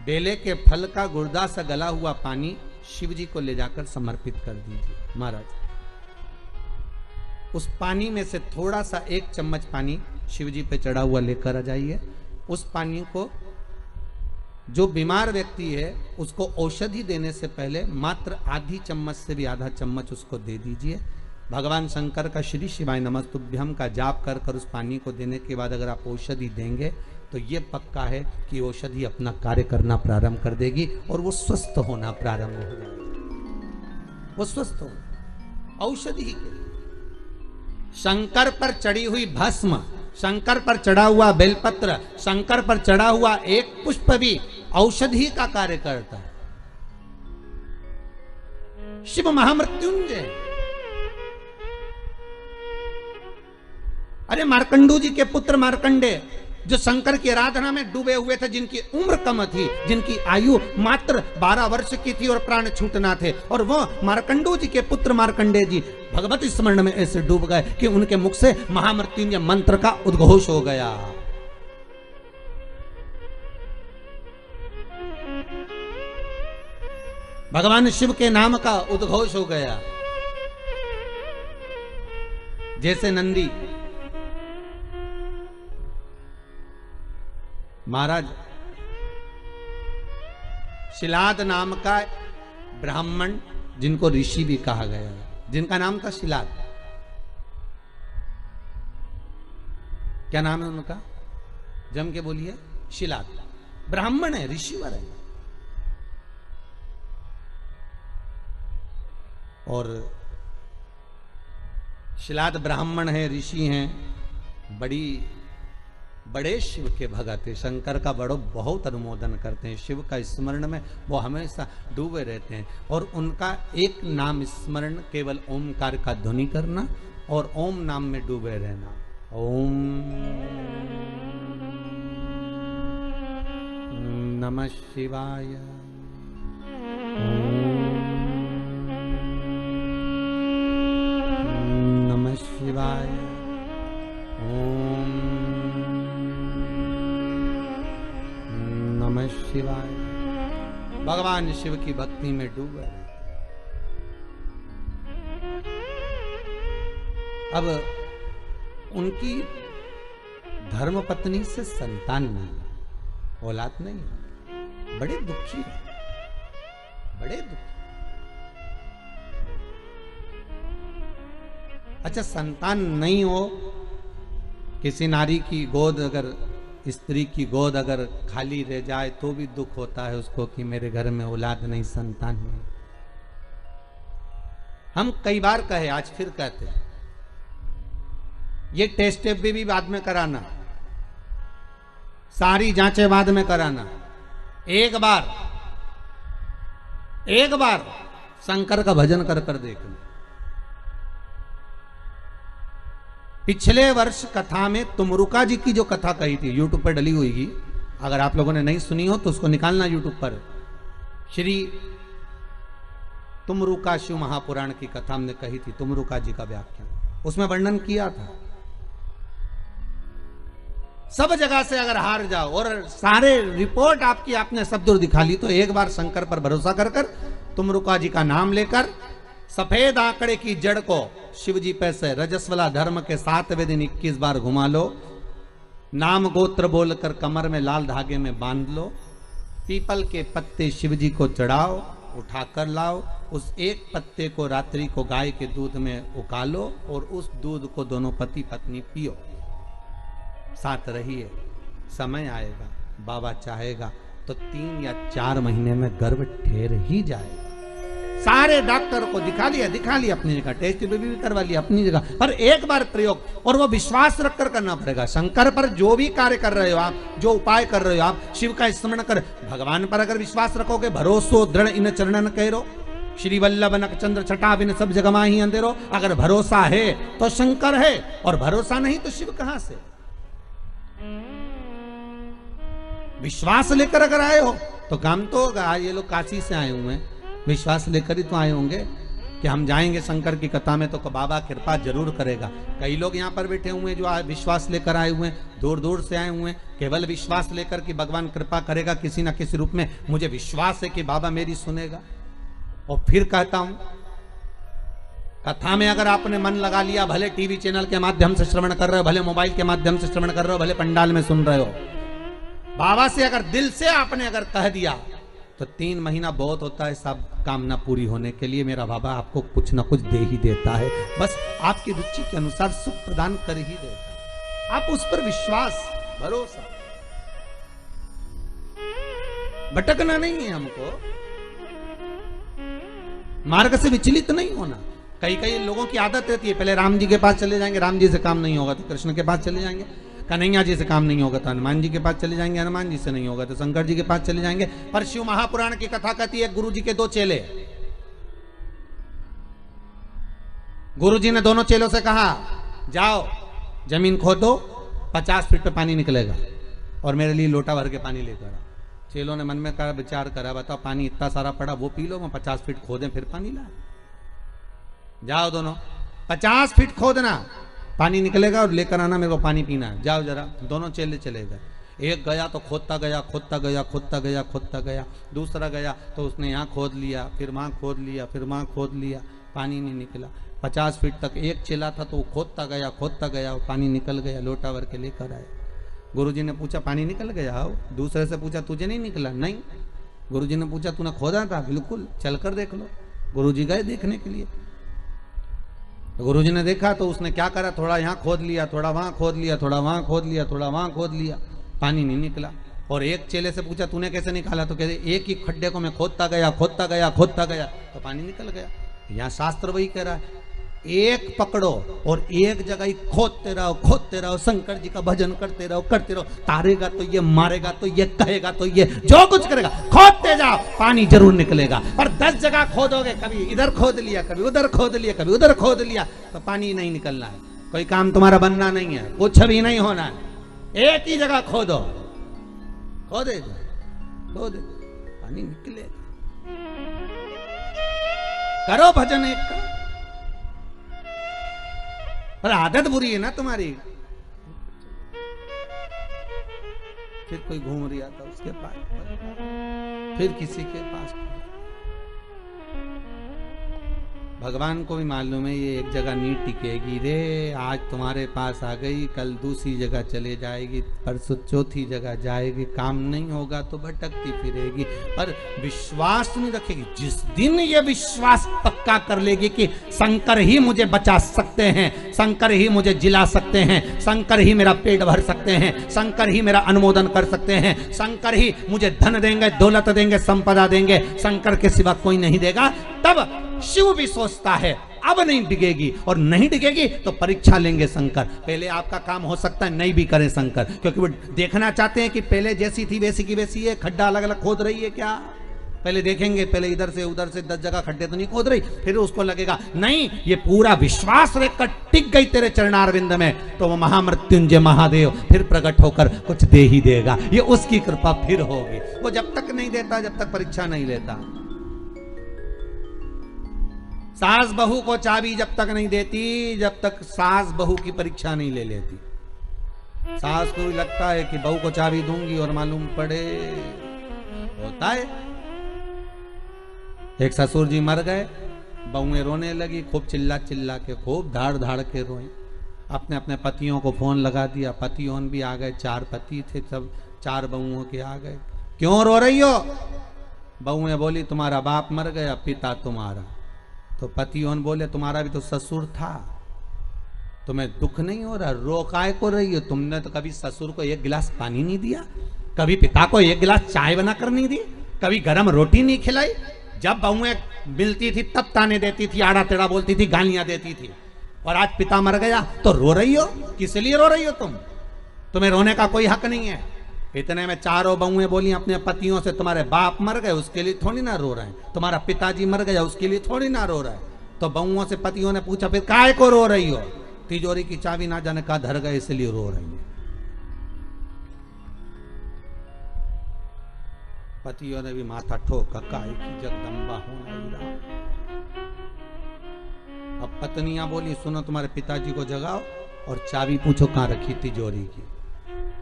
बेले के फल का गुर्दा सा गला हुआ पानी शिव जी को ले जाकर समर्पित कर दीजिए। महाराज, उस पानी में से थोड़ा सा 1 चम्मच पानी शिव जी पे चढ़ा हुआ लेकर आ जाइए। उस पानी को जो बीमार व्यक्ति है उसको औषधि देने से पहले मात्र आधी चम्मच से भी आधा चम्मच उसको दे दीजिए। भगवान शंकर का श्री शिवाय नमस्तुभ्यम का जाप कर कर उस पानी को देने के बाद अगर आप औषधि देंगे तो ये पक्का है कि औषधि अपना कार्य करना प्रारंभ कर देगी और वो स्वस्थ होना प्रारंभ हो जाएगी। वो स्वस्थ हो औषधि के लिए शंकर पर चढ़ी हुई भस्म, शंकर पर चढ़ा हुआ बेलपत्र, शंकर पर चढ़ा हुआ एक पुष्प भी औषधि का कार्य करता है। शिव महामृत्युंजय, अरे मार्कंडू जी के पुत्र मार्कंडे जो शंकर की आराधना में डूबे हुए थे, जिनकी उम्र कम थी, जिनकी आयु मात्र 12 वर्ष की थी और प्राण छूटना थे, और वो मार्कंडू जी के पुत्र मार्कंडे जी भगवती स्मरण में ऐसे डूब गए कि उनके मुख से महामृत्युंजय मंत्र का उद्घोष हो गया। भगवान शिव के नाम का उद्घोष हो गया। जैसे नंदी महाराज शिलाद नाम का ब्राह्मण, जिनको ऋषि भी कहा गया है, जिनका नाम था शिलाद। क्या नाम है उनका? जम के बोलिए। शिलाद ब्राह्मण है, ऋषिवर है। और शिलाद ब्राह्मण है, ऋषि हैं, बड़े शिव के भगत है, शंकर का बहुत अनुमोदन करते हैं, शिव का स्मरण में वो हमेशा डूबे रहते हैं। और उनका एक नाम स्मरण, केवल ओमकार का ध्वनि करना और ओम नाम में डूबे रहना। ओम नमः शिवाय, नमः शिवाय, ओम नमः शिवाय। भगवान शिव की भक्ति में डूबे। अब उनकी धर्मपत्नी से संतान नहीं, औलाद नहीं, बड़े दुखी है, बड़े दुखी। अच्छा, संतान नहीं हो, किसी नारी की गोद अगर, स्त्री की गोद अगर खाली रह जाए तो भी दुख होता है उसको कि मेरे घर में औलाद नहीं, संतान नहीं। हम कई बार कहे, आज फिर कहते हैं, ये टेस्ट भी बाद में कराना, सारी जांचें बाद में कराना। एक बार शंकर का भजन कर कर देखना। पिछले वर्ष कथा में तुमरुका जी की जो कथा कही थी, यूट्यूब पर डली हुई, अगर आप लोगों ने नहीं सुनी हो तो उसको निकालना यूट्यूब पर। श्री तुमरुका शिव महापुराण की कथा हमने कही थी, तुमरुका जी का व्याख्यान, उसमें वर्णन किया था। सब जगह से अगर हार जाओ और सारे रिपोर्ट आपकी आपने सब दूर दिखा ली, तो एक बार शंकर पर भरोसा कर कर तुमरुका जी का नाम लेकर सफेद आंकड़े की जड़ को शिवजी पे से रजस्वला धर्म के 7वें दिन 21 बार घुमा लो, नाम गोत्र बोलकर कमर में लाल धागे में बांध लो, पीपल के पत्ते शिवजी को चढ़ाओ, उठाकर लाओ, उस एक पत्ते को रात्रि को गाय के दूध में उकालो और उस दूध को दोनों पति पत्नी पियो, साथ रहिए। समय आएगा, बाबा चाहेगा तो 3 या 4 महीने में गर्भ ठहर ही जाएगा। सारे डॉक्टर को दिखा लिया अपनी जगह, टेस्ट भी करवा लिया अपनी जगह, पर एक बार प्रयोग, और वो विश्वास रखकर करना पड़ेगा। शंकर पर जो भी कार्य कर रहे हो आप, जो उपाय कर रहे हो आप, शिव का स्मरण कर, भगवान पर अगर विश्वास रखोगे, भरोसो दृढ़ इन चरणन कहो, श्री वल्लभ नक चंद्र छटा बिन सब जगमा ही अंधेरो। अगर भरोसा है तो शंकर है, और भरोसा नहीं तो शिव कहां से। विश्वास लेकर अगर आए हो तो काम तो होगा। ये लोग काशी से आए हुए हैं, विश्वास लेकर ही तो आए होंगे कि हम जाएंगे शंकर की कथा में तो बाबा कृपा जरूर करेगा। कई लोग यहाँ पर बैठे हुए हैं जो विश्वास लेकर आए हुए हैं, दूर दूर से आए हुए हैं, केवल विश्वास लेकर कि भगवान कृपा करेगा किसी ना किसी रूप में, मुझे विश्वास है कि बाबा मेरी सुनेगा। और फिर कहता हूं, कथा में अगर आपने मन लगा लिया, भले टीवी चैनल के माध्यम से श्रवण कर रहे हो, भले मोबाइल के माध्यम से श्रवण कर रहे हो, भले पंडाल में सुन रहे हो, बाबा से अगर दिल से आपने अगर कह दिया तो 3 महीना बहुत होता है सब कामना पूरी होने के लिए। मेरा बाबा आपको कुछ ना कुछ दे ही देता है, बस आपकी रुचि के अनुसार सुख प्रदान कर ही देता है। आप उस पर विश्वास, भरोसा, भटकना नहीं है हमको, मार्ग से विचलित नहीं होना। कई लोगों की आदत रहती है, पहले राम जी के पास चले जाएंगे, राम जी से काम नहीं होगा तो कृष्ण के पास चले जाएंगे, कन्हैया जी से काम नहीं होगा तो हनुमान जी के पास चले जाएंगे, हनुमान जी से नहीं होगा तो शंकर जी के पास चले जाएंगे। पर शिव महापुराण की कथा कहती है, गुरु जी के 2 चेले, गुरु जी ने दोनों चेलों से कहा, जाओ जमीन खोदो, 50 फीट पे पानी निकलेगा और मेरे लिए लोटा भर के पानी लेकर आओ। चेलों ने मन में कहा, विचार करा, बताओ पानी इतना सारा पड़ा, वो पी लो, मैं 50 फीट खोदें फिर पानी लाए। जाओ दोनों, 50 फीट खोदना, पानी निकलेगा और लेकर आना, मेरे को पानी पीना है, जाओ जरा। दोनों चेले चले गए, एक गया तो खोदता गया, दूसरा गया तो उसने यहाँ खोद लिया, फिर वहाँ खोद लिया, फिर वहाँ खोद लिया, पानी नहीं निकला। 50 फीट तक एक चेला था तो वो खोदता गया और पानी निकल गया, लोटा भर के लेकर आए। गुरुजी ने पूछा पानी निकल गया? आओ। दूसरे से पूछा तुझे नहीं निकला? नहीं। गुरुजी ने पूछा तूने खोदा था? बिल्कुल, चलकर देख लो। गुरुजी गए देखने के लिए। गुरुजी ने देखा तो उसने क्या करा, थोड़ा यहाँ खोद लिया, थोड़ा वहां खोद लिया, थोड़ा वहां खोद लिया, थोड़ा वहां खोद लिया, पानी नहीं निकला। और एक चेले से पूछा तूने कैसे निकाला? तो कहते एक ही खड्डे को मैं खोदता गया, खोदता गया, खोदता गया तो पानी निकल गया। यहाँ शास्त्र वही कह रहा है, एक पकड़ो और एक जगह ही खोदते रहो, खोदते रहो, शंकर जी का भजन करते रहो, करते रहो। तारेगा तो ये, मारेगा तो ये, कहेगा तो ये, जो कुछ करेगा खोदते जाओ, पानी जरूर निकलेगा। पर 10 जगह खोदोगे, कभी इधर खोद लिया, कभी उधर खोद लिया, कभी उधर खोद लिया, तो पानी नहीं निकलना है। कोई काम तुम्हारा बनना नहीं है, कुछ भी नहीं होना है। एक ही जगह खोदो, खोदे खोदे, पानी निकलेगा। करो भजन एक का, पर आदत बुरी है ना तुम्हारी। फिर कोई घूम रहा था उसके पास, फिर किसी के पास। भगवान को भी मालूम है ये एक जगह नहीं टिकेगी रे। आज तुम्हारे पास आ गई, कल दूसरी जगह चले जाएगी, परसों चौथी जगह जाएगी, काम नहीं होगा तो भटकती फिरेगी, पर विश्वास नहीं रखेगी। जिस दिन ये विश्वास पक्का कर लेगी कि शंकर ही मुझे बचा सकते हैं, शंकर ही मुझे जिला सकते हैं, शंकर ही मेरा पेट भर सकते हैं, शंकर ही मेरा अनुमोदन कर सकते हैं, शंकर ही मुझे धन देंगे, दौलत देंगे, संपदा देंगे, शंकर के सिवा कोई नहीं देगा, तब शिव भी सोचता है अब नहीं डिगेगी। और नहीं डिगेगी तो परीक्षा लेंगे शंकर। पहले आपका काम हो सकता है नहीं भी करे शंकर, क्योंकि वो देखना चाहते हैं कि पहले जैसी थी वैसी की वैसी है, खड्डा अलग अलग खोद रही है क्या। पहले देखेंगे, पहले इधर से उधर से 10 जगह खड्डे तो नहीं खोद रही, फिर उसको लगेगा नहीं ये पूरा विश्वास रखकर टिक गई तेरे चरणारविंद में, तो वो महामृत्युंजय महादेव फिर प्रकट होकर कुछ दे ही देगा। ये उसकी कृपा फिर होगी। वो जब तक नहीं देता, जब तक परीक्षा नहीं लेता। सास बहू को चाबी जब तक नहीं देती, जब तक सास बहू की परीक्षा नहीं ले लेती। सास को भी लगता है कि बहू को चाबी दूंगी और मालूम पड़े होता है। एक ससुर जी मर गए, बहुएं रोने लगी, खूब चिल्ला चिल्ला के, खूब धाड़ धाड़ के रोए। अपने अपने पतियों को फोन लगा दिया, पतियों भी आ गए, 4 पति थे, सब 4 बहुओं के आ गए। क्यों रो रही हो? बहुएं बोली तुम्हारा बाप मर गया, पिता तुम्हारा। तो पतियों बोले तुम्हारा भी तो ससुर था, तुम्हें दुख नहीं हो रहा, रो काय को रही हो? तुमने तो कभी ससुर को 1 गिलास पानी नहीं दिया, कभी पिता को 1 गिलास चाय बनाकर नहीं दी, कभी गरम रोटी नहीं खिलाई। जब बहुएं मिलती थी तब ताने देती थी, आड़ा टेढ़ा बोलती थी, गालियां देती थी। और आज पिता मर गया तो रो रही हो? किस लिए रो रही हो तुम? तुम्हें रोने का कोई हक नहीं है। इतने में 4 बहुएं बोली अपने पतियों से तुम्हारे बाप मर गए उसके लिए थोड़ी ना रो रहे हैं, तुम्हारा पिताजी मर गया उसके लिए थोड़ी ना रो रहे हैं। तो बहुओं से पतियों ने पूछा फिर काय को रो रही हो? तिजोरी की चाबी ना जाने का धर गए इसलिए रो रही है। पतियों ने भी माथा ठोका, काय की जगदम्बा होना। अब पत्नियां बोली सुनो तुम्हारे पिताजी को जगाओ और चाबी पूछो कहां रखी तिजोरी की।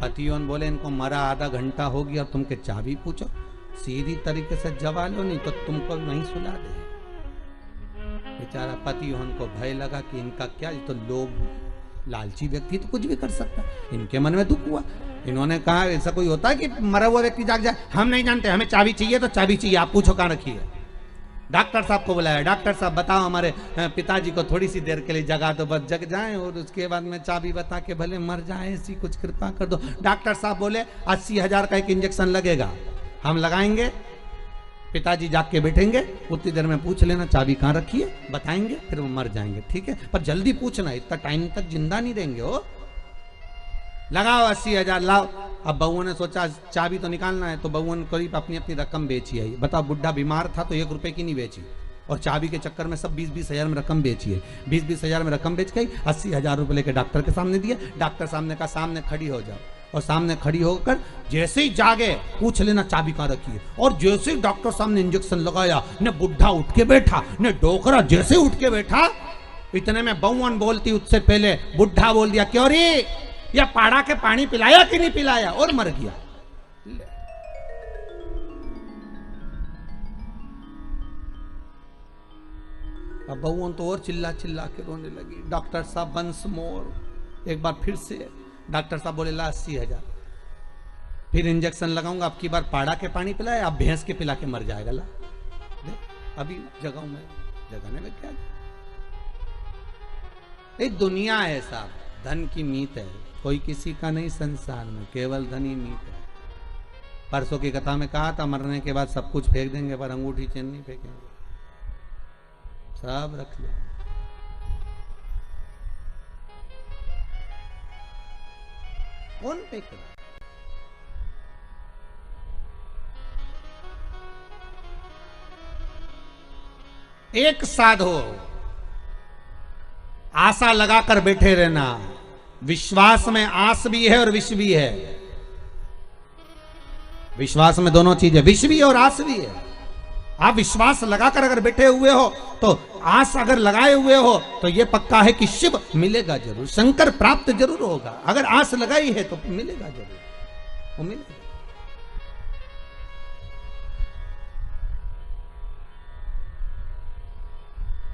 पतियों बोले इनको मरा आधा घंटा हो गया और तुमके चाबी पूछो, सीधी तरीके से जवाब लो नहीं तो तुमको नहीं सुला दे। बेचारा पतियों को भय लगा कि इनका क्या, तो लोग लालची व्यक्ति तो कुछ भी कर सकता। इनके मन में दुख हुआ, इन्होंने कहा ऐसा कोई होता है कि मरा हुआ व्यक्ति जाग जाए? हम नहीं जानते, हमें चाबी चाहिए तो चाबी चाहिए, आप पूछो कहां रखी है। डॉक्टर साहब को बुलाया, डॉक्टर साहब बताओ हमारे पिताजी को थोड़ी सी देर के लिए जगा दो, बस जग जाएं और उसके बाद में चाबी बता के भले मर जाए, ऐसी कुछ कृपा कर दो। डॉक्टर साहब बोले 80,000 का एक इंजेक्शन लगेगा, हम लगाएंगे, पिताजी जाग के बैठेंगे, उतनी देर में पूछ लेना चाबी कहाँ रखी है, बताएंगे, फिर वो मर जाएंगे, ठीक है? पर जल्दी पूछना, इतना टाइम तक जिंदा नहीं देंगे हो। लगाओ 80,000 लाओ। अब बहुओं ने सोचा चाबी तो निकालना है, तो बहुओं ने करीब अपनी अपनी रकम बेची है। बताओ बुढ़ा बीमार था तो 1 रुपए की नहीं बेची, और चाबी के चक्कर में सब 20-20 हजार में रकम बेची है। 20-20 हजार में रकम बेच गई, 80,000 रुपए लेके डॉक्टर के सामने दिए। डॉक्टर सामने का सामने खड़ी हो जाओ, और सामने खड़ी होकर जैसे ही जागे पूछ लेना चाबी कहाँ रखी है। और जैसे ही डॉक्टर सामने इंजेक्शन लगाया, न बुढ़ा उठ के बैठा, न डोकरा जैसे उठ के बैठा, इतने में बहुवन बोलती उससे पहले बुढ़ा बोल दिया क्यों रे, या पाड़ा के पानी पिलाया कि नहीं पिलाया, और मर गया। अब बहुवन तो और चिल्ला चिल्ला के रोने लगी। डॉक्टर साहब वंस मोर, एक बार फिर से डॉक्टर साहब बोले ला 80,000। फिर इंजेक्शन लगाऊंगा, अब की बार पाड़ा के पानी पिलाए, अब भैंस के पिला के मर जाएगा। ला अभी जगाऊं मैं, जगाने में क्या। ये दुनिया है साहब, धन की मीत है, कोई किसी का नहीं संसार में, केवल धन ही मीत है। परसों की कथा में कहा था मरने के बाद सब कुछ फेंक देंगे पर अंगूठी चेन नहीं फेंकेंगे, सब रख लो। कौन फेंक रहा? एक साध हो, आशा लगाकर बैठे रहना। विश्वास में आस भी है और विष भी है। विश्वास में दोनों चीजें, विष भी है और आस भी है। आप विश्वास लगाकर अगर बैठे हुए हो तो आस अगर लगाए हुए हो तो यह पक्का है कि शिव मिलेगा जरूर, शंकर प्राप्त जरूर होगा। अगर आस लगाई है तो मिलेगा जरूर, वो मिलेगा।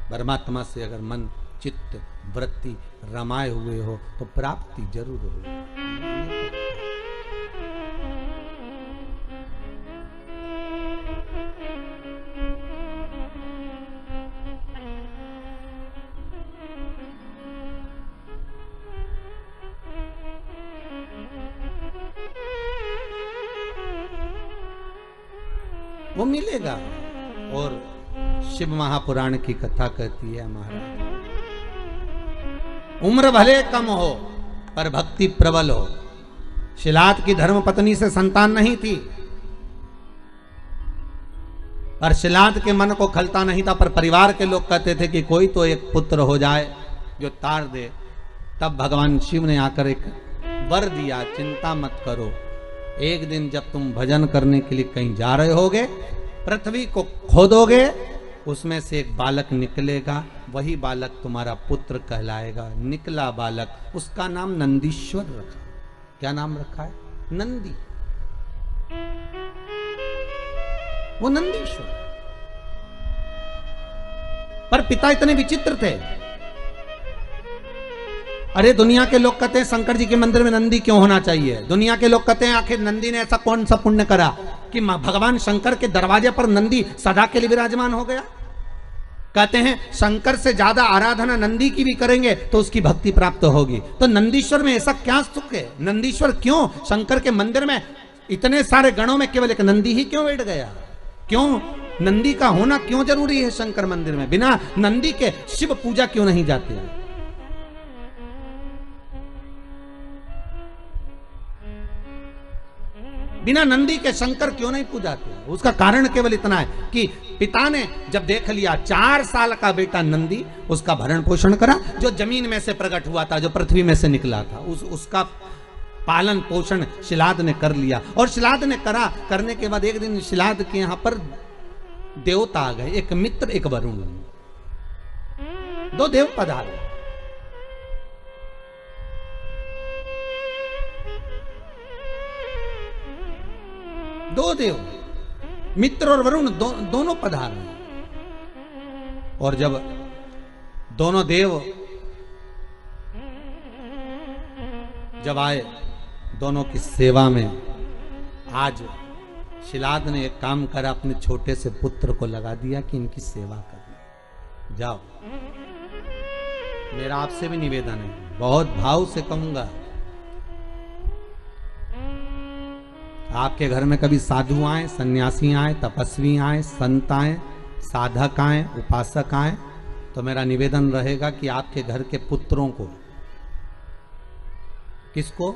परमात्मा से अगर मन चित्त वृत्ति रमाए हुए हो तो प्राप्ति जरूर हो। वो मिलेगा। और शिव महापुराण की कथा कहती है महाराज, उम्र भले कम हो पर भक्ति प्रबल हो। शिलाद की धर्म पत्नी से संतान नहीं थी, और शिलाद के मन को खलता नहीं था, पर परिवार के लोग कहते थे कि कोई तो एक पुत्र हो जाए जो तार दे। तब भगवान शिव ने आकर एक वर दिया, चिंता मत करो, एक दिन जब तुम भजन करने के लिए कहीं जा रहे होगे, पृथ्वी को खोदोगे, उसमें से एक बालक निकलेगा, वही बालक तुम्हारा पुत्र कहलाएगा। निकला बालक, उसका नाम नंदीश्वर रखा। क्या नाम रखा है? नंदी। वो नंदीश्वर। पर पिता इतने विचित्र थे। अरे दुनिया के लोग कहते हैं शंकर जी के मंदिर में नंदी क्यों होना चाहिए? दुनिया के लोग कहते हैं आखिर नंदी ने ऐसा कौन सा पुण्य करा कि भगवान शंकर के दरवाजे पर नंदी सदा के लिए विराजमान हो गया? कहते हैं शंकर से ज्यादा आराधना नंदी की भी करेंगे तो उसकी भक्ति प्राप्त होगी। तो नंदीश्वर में ऐसा क्या सुख है? नंदीश्वर क्यों शंकर के मंदिर में इतने सारे गणों में केवल एक नंदी ही क्यों बैठ गया? क्यों नंदी का होना क्यों जरूरी है शंकर मंदिर में? बिना नंदी के शिव पूजा क्यों नहीं जाती है? बिना नंदी के शंकर क्यों नहीं पूजाते? उसका कारण केवल इतना है कि पिता ने जब देख लिया 4 साल का बेटा नंदी, उसका भरण पोषण करा, जो जमीन में से प्रकट हुआ था, जो पृथ्वी में से निकला था, उसका पालन पोषण शिलाद ने कर लिया। और शिलाद ने करने के बाद एक दिन शिलाद के यहां पर देवता आ गए, एक मित्र एक वरुण, 2 देव पधारे। दो देव, मित्र और वरुण दोनों पधारे। और जब दोनों देव जब आए दोनों की सेवा में, आज शिलाद ने एक काम करा, अपने छोटे से पुत्र को लगा दिया कि इनकी सेवा करनी। जाओ, मेरा आपसे भी निवेदन है, बहुत भाव से कहूंगा, आपके घर में कभी साधु आए, सन्यासी आए, तपस्वी आए, संत आए, साधक आए, उपासक आए, तो मेरा निवेदन रहेगा कि आपके घर के पुत्रों को, किसको?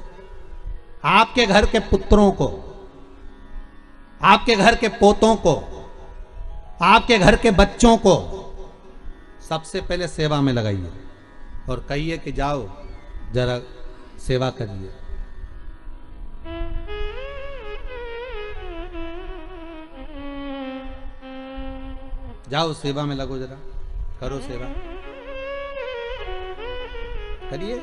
आपके घर के पुत्रों को, आपके घर के पोतों को, आपके घर के बच्चों को सबसे पहले सेवा में लगाइए और कहिए कि जाओ जरा सेवा करिए। जाओ सेवा में लगो, जरा करो सेवा, करिए।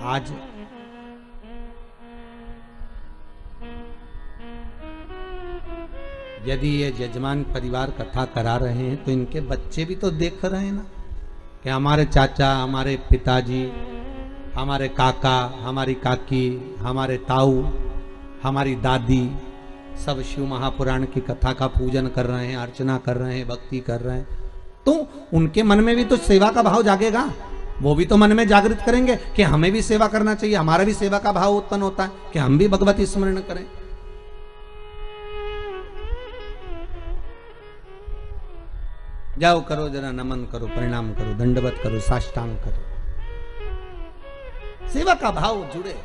आज यदि ये यजमान परिवार कथा करा रहे हैं तो इनके बच्चे भी तो देख रहे हैं ना कि हमारे चाचा, हमारे पिताजी, हमारे काका, हमारी काकी, हमारे ताऊ, हमारी दादी सब शिव महापुराण की कथा का पूजन कर रहे हैं, अर्चना कर रहे हैं, भक्ति कर रहे हैं, तो उनके मन में भी तो सेवा का भाव जागेगा। वो भी तो मन में जागृत करेंगे कि हमें भी सेवा करना चाहिए, हमारा भी सेवा का भाव उत्पन्न होता है कि हम भी भगवती स्मरण करें। जाओ करो, जरा नमन करो, प्रणाम करो, दंडवत करो, साष्टांग करो, सेवा का भाव जुड़े।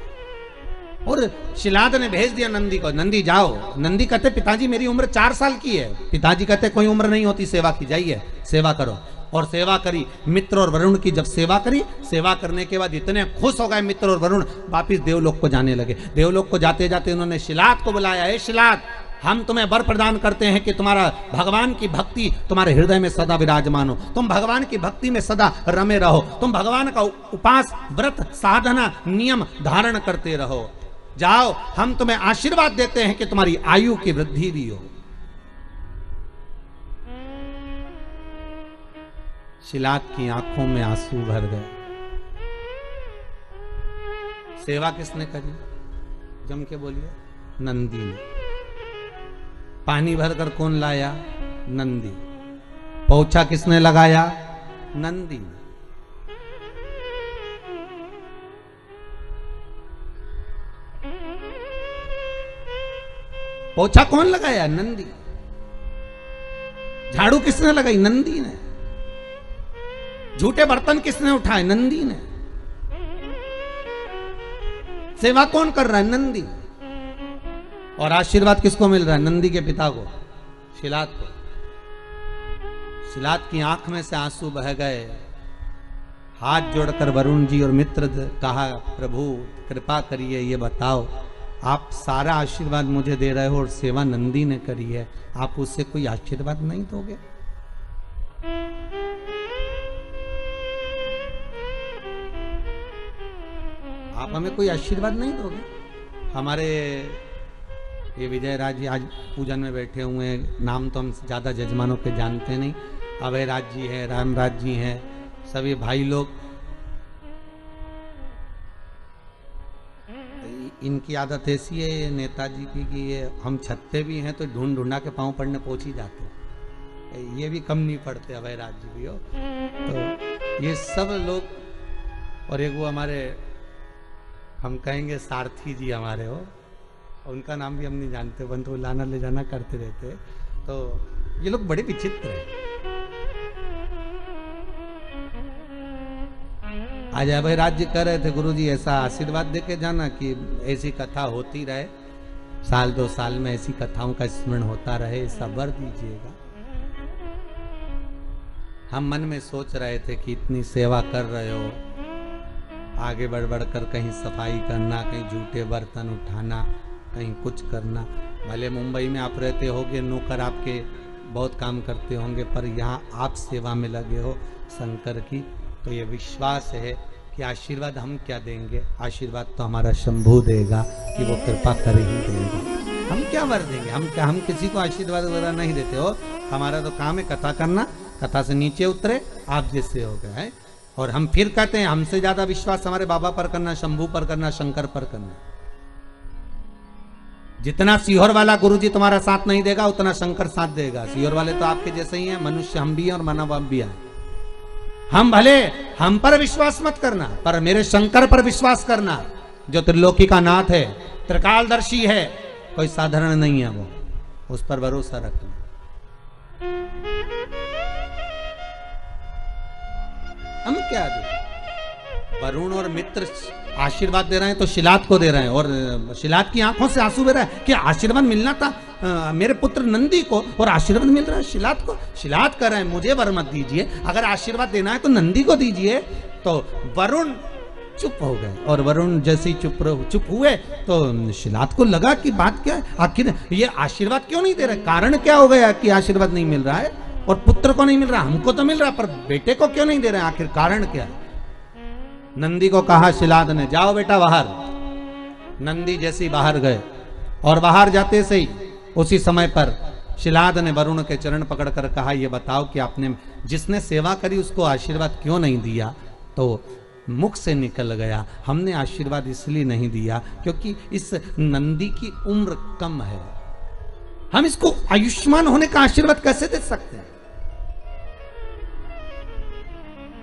और शिलाद ने भेज दिया नंदी को, नंदी जाओ। नंदी कहते पिताजी मेरी उम्र 4 साल की है। पिताजी कहते कोई उम्र नहीं होती सेवा की, जाइए सेवा करो। और सेवा करी मित्र और वरुण की। जब सेवा करी, सेवा करने के बाद इतने खुश हो गए मित्र और वरुण, वापिस देवलोक को जाने लगे। देवलोक को जाते जाते उन्होंने शिलाद को बुलाया, हे शिलाद, हम तुम्हें वर प्रदान करते हैं कि तुम्हारा भगवान की भक्ति तुम्हारे हृदय में सदा विराजमान हो, तुम भगवान की भक्ति में सदा रमे रहो, तुम भगवान का उपास, व्रत, साधना, नियम धारण करते रहो। जाओ, हम तुम्हें आशीर्वाद देते हैं कि तुम्हारी आयु की वृद्धि भी हो। शिलाद की आंखों में आंसू भर गए। सेवा किसने करी? जम के बोलिए, नंदी ने। पानी भरकर कौन लाया? नंदी। पोछा किसने लगाया? नंदी ने। पोछा कौन लगाया? नंदी। झाड़ू किसने लगाई? नंदी ने। झूठे बर्तन किसने उठाए? नंदी ने। सेवा कौन कर रहा है? नंदी। और आशीर्वाद किसको मिल रहा है? नंदी के पिता को, शिलाद को। शिलाद की आंख में से आंसू बह गए। हाथ जोड़कर वरुण जी और मित्र कहा, प्रभु कृपा करिए, ये बताओ, आप सारा आशीर्वाद मुझे दे रहे हो और सेवा नंदी ने करी है, आप उससे कोई आशीर्वाद नहीं दोगे? आप हमें कोई आशीर्वाद नहीं दोगे? हमारे ये विजय राज जी आज पूजन में बैठे हुए हैं, नाम तो हम ज्यादा जजमानों के जानते नहीं। अभय राज जी है, रामराज जी हैं, सभी भाई लोग। इनकी आदत ऐसी है नेताजी की कि ये हम छत पे भी हैं तो ढूंढ ढूंढा के पाँव पड़ने पहुंच ही जाते हैं। ये भी कम नहीं पड़ते, अभय राज जी भी हो। तो ये सब लोग, और एक वो हमारे, हम कहेंगे सारथी जी हमारे हो, उनका नाम भी हम नहीं जानते, बंधु लाना ले जाना करते रहते। तो ये लोग बड़े विचित्र हैं। आज अभय राज जी कह रहे थे, गुरुजी ऐसा आशीर्वाद देके जाना कि ऐसी कथा होती रहे, साल 2 साल में ऐसी कथाओं का स्मरण होता रहे, ऐसा वर दीजिएगा। हम मन में सोच रहे थे कि इतनी सेवा कर रहे हो, आगे बढ़ बढ़ कर कहीं सफाई करना, कहीं झूठे बर्तन उठाना, कहीं कुछ करना। भले मुंबई में आप रहते होंगे, नौकर आपके बहुत काम करते होंगे, पर यहाँ आप सेवा में लगे हो शंकर की, तो ये विश्वास है कि आशीर्वाद हम क्या देंगे, आशीर्वाद तो हमारा शंभू देगा कि वो कृपा कर ही देगा। हम क्या वर देंगे? हम किसी को आशीर्वाद वगैरह नहीं देते हो। हमारा तो काम है कथा करना, कथा से नीचे उतरे आप जैसे हो गए हैं। और हम फिर कहते हैं हमसे ज्यादा विश्वास हमारे बाबा पर करना, शंभू पर करना, शंकर पर करना। जितना सीहोर वाला गुरुजी तुम्हारा साथ नहीं देगा, उतना शंकर साथ देगा। सीहोर वाले तो आपके जैसे ही हैं, मनुष्य हम भी हैं और मानव आप भी हैं। हम भले हम पर विश्वास मत करना, पर मेरे शंकर पर विश्वास करना, जो त्रिलोकी का नाथ है, त्रिकालदर्शी है, कोई साधारण नहीं है वो, उस पर भरोसा रखना। हम क्या दे? वरुण और मित्र आशीर्वाद दे रहे हैं तो शिलाद को दे रहे हैं, और शिलाद की आंखों से आंसू बह रहा है कि आशीर्वाद मिलना था मेरे पुत्र नंदी को और आशीर्वाद मिल रहा है शिलाद को। शिलाद कर रहे हैं मुझे वर मत दीजिए, अगर आशीर्वाद देना है तो नंदी को दीजिए। तो वरुण चुप हो गए, और वरुण जैसे ही चुप हुए तो शिलाद को लगा कि बात क्या है, आखिर ये आशीर्वाद क्यों नहीं दे रहे, कारण क्या हो गया कि आशीर्वाद नहीं मिल रहा है, और पुत्र को नहीं मिल रहा, हमको तो मिल रहा पर बेटे को क्यों नहीं दे रहे, आखिर कारण क्या है। नंदी को कहा शिलाद ने, जाओ बेटा बाहर। नंदी जैसे बाहर गए, और बाहर जाते से ही उसी समय पर शिलाद ने वरुण के चरण पकड़कर कहा, ये बताओ कि आपने जिसने सेवा करी उसको आशीर्वाद क्यों नहीं दिया? तो मुख से निकल गया, हमने आशीर्वाद इसलिए नहीं दिया क्योंकि इस नंदी की उम्र कम है, हम इसको आयुष्मान होने का आशीर्वाद कैसे दे सकते हैं?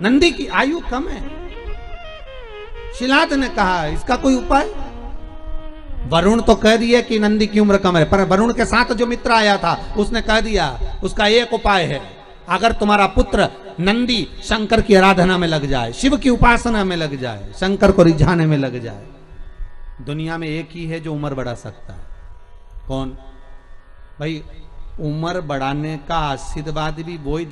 नंदी की आयु कम है। शिलाद ने कहा, इसका कोई उपाय? वरुण तो कह दिया कि नंदी की उम्र कम है, पर वरुण के साथ जो मित्र आया था उसने कह दिया उसका एक उपाय है, अगर तुम्हारा पुत्र नंदी शंकर की आराधना में लग जाए, शिव की उपासना में लग जाए, शंकर को रिझाने में लग जाए। दुनिया में एक ही है जो उम्र बढ़ा सकता है। कौन? भाई, उम्र बढ़ाने का आशीर्वाद भी वही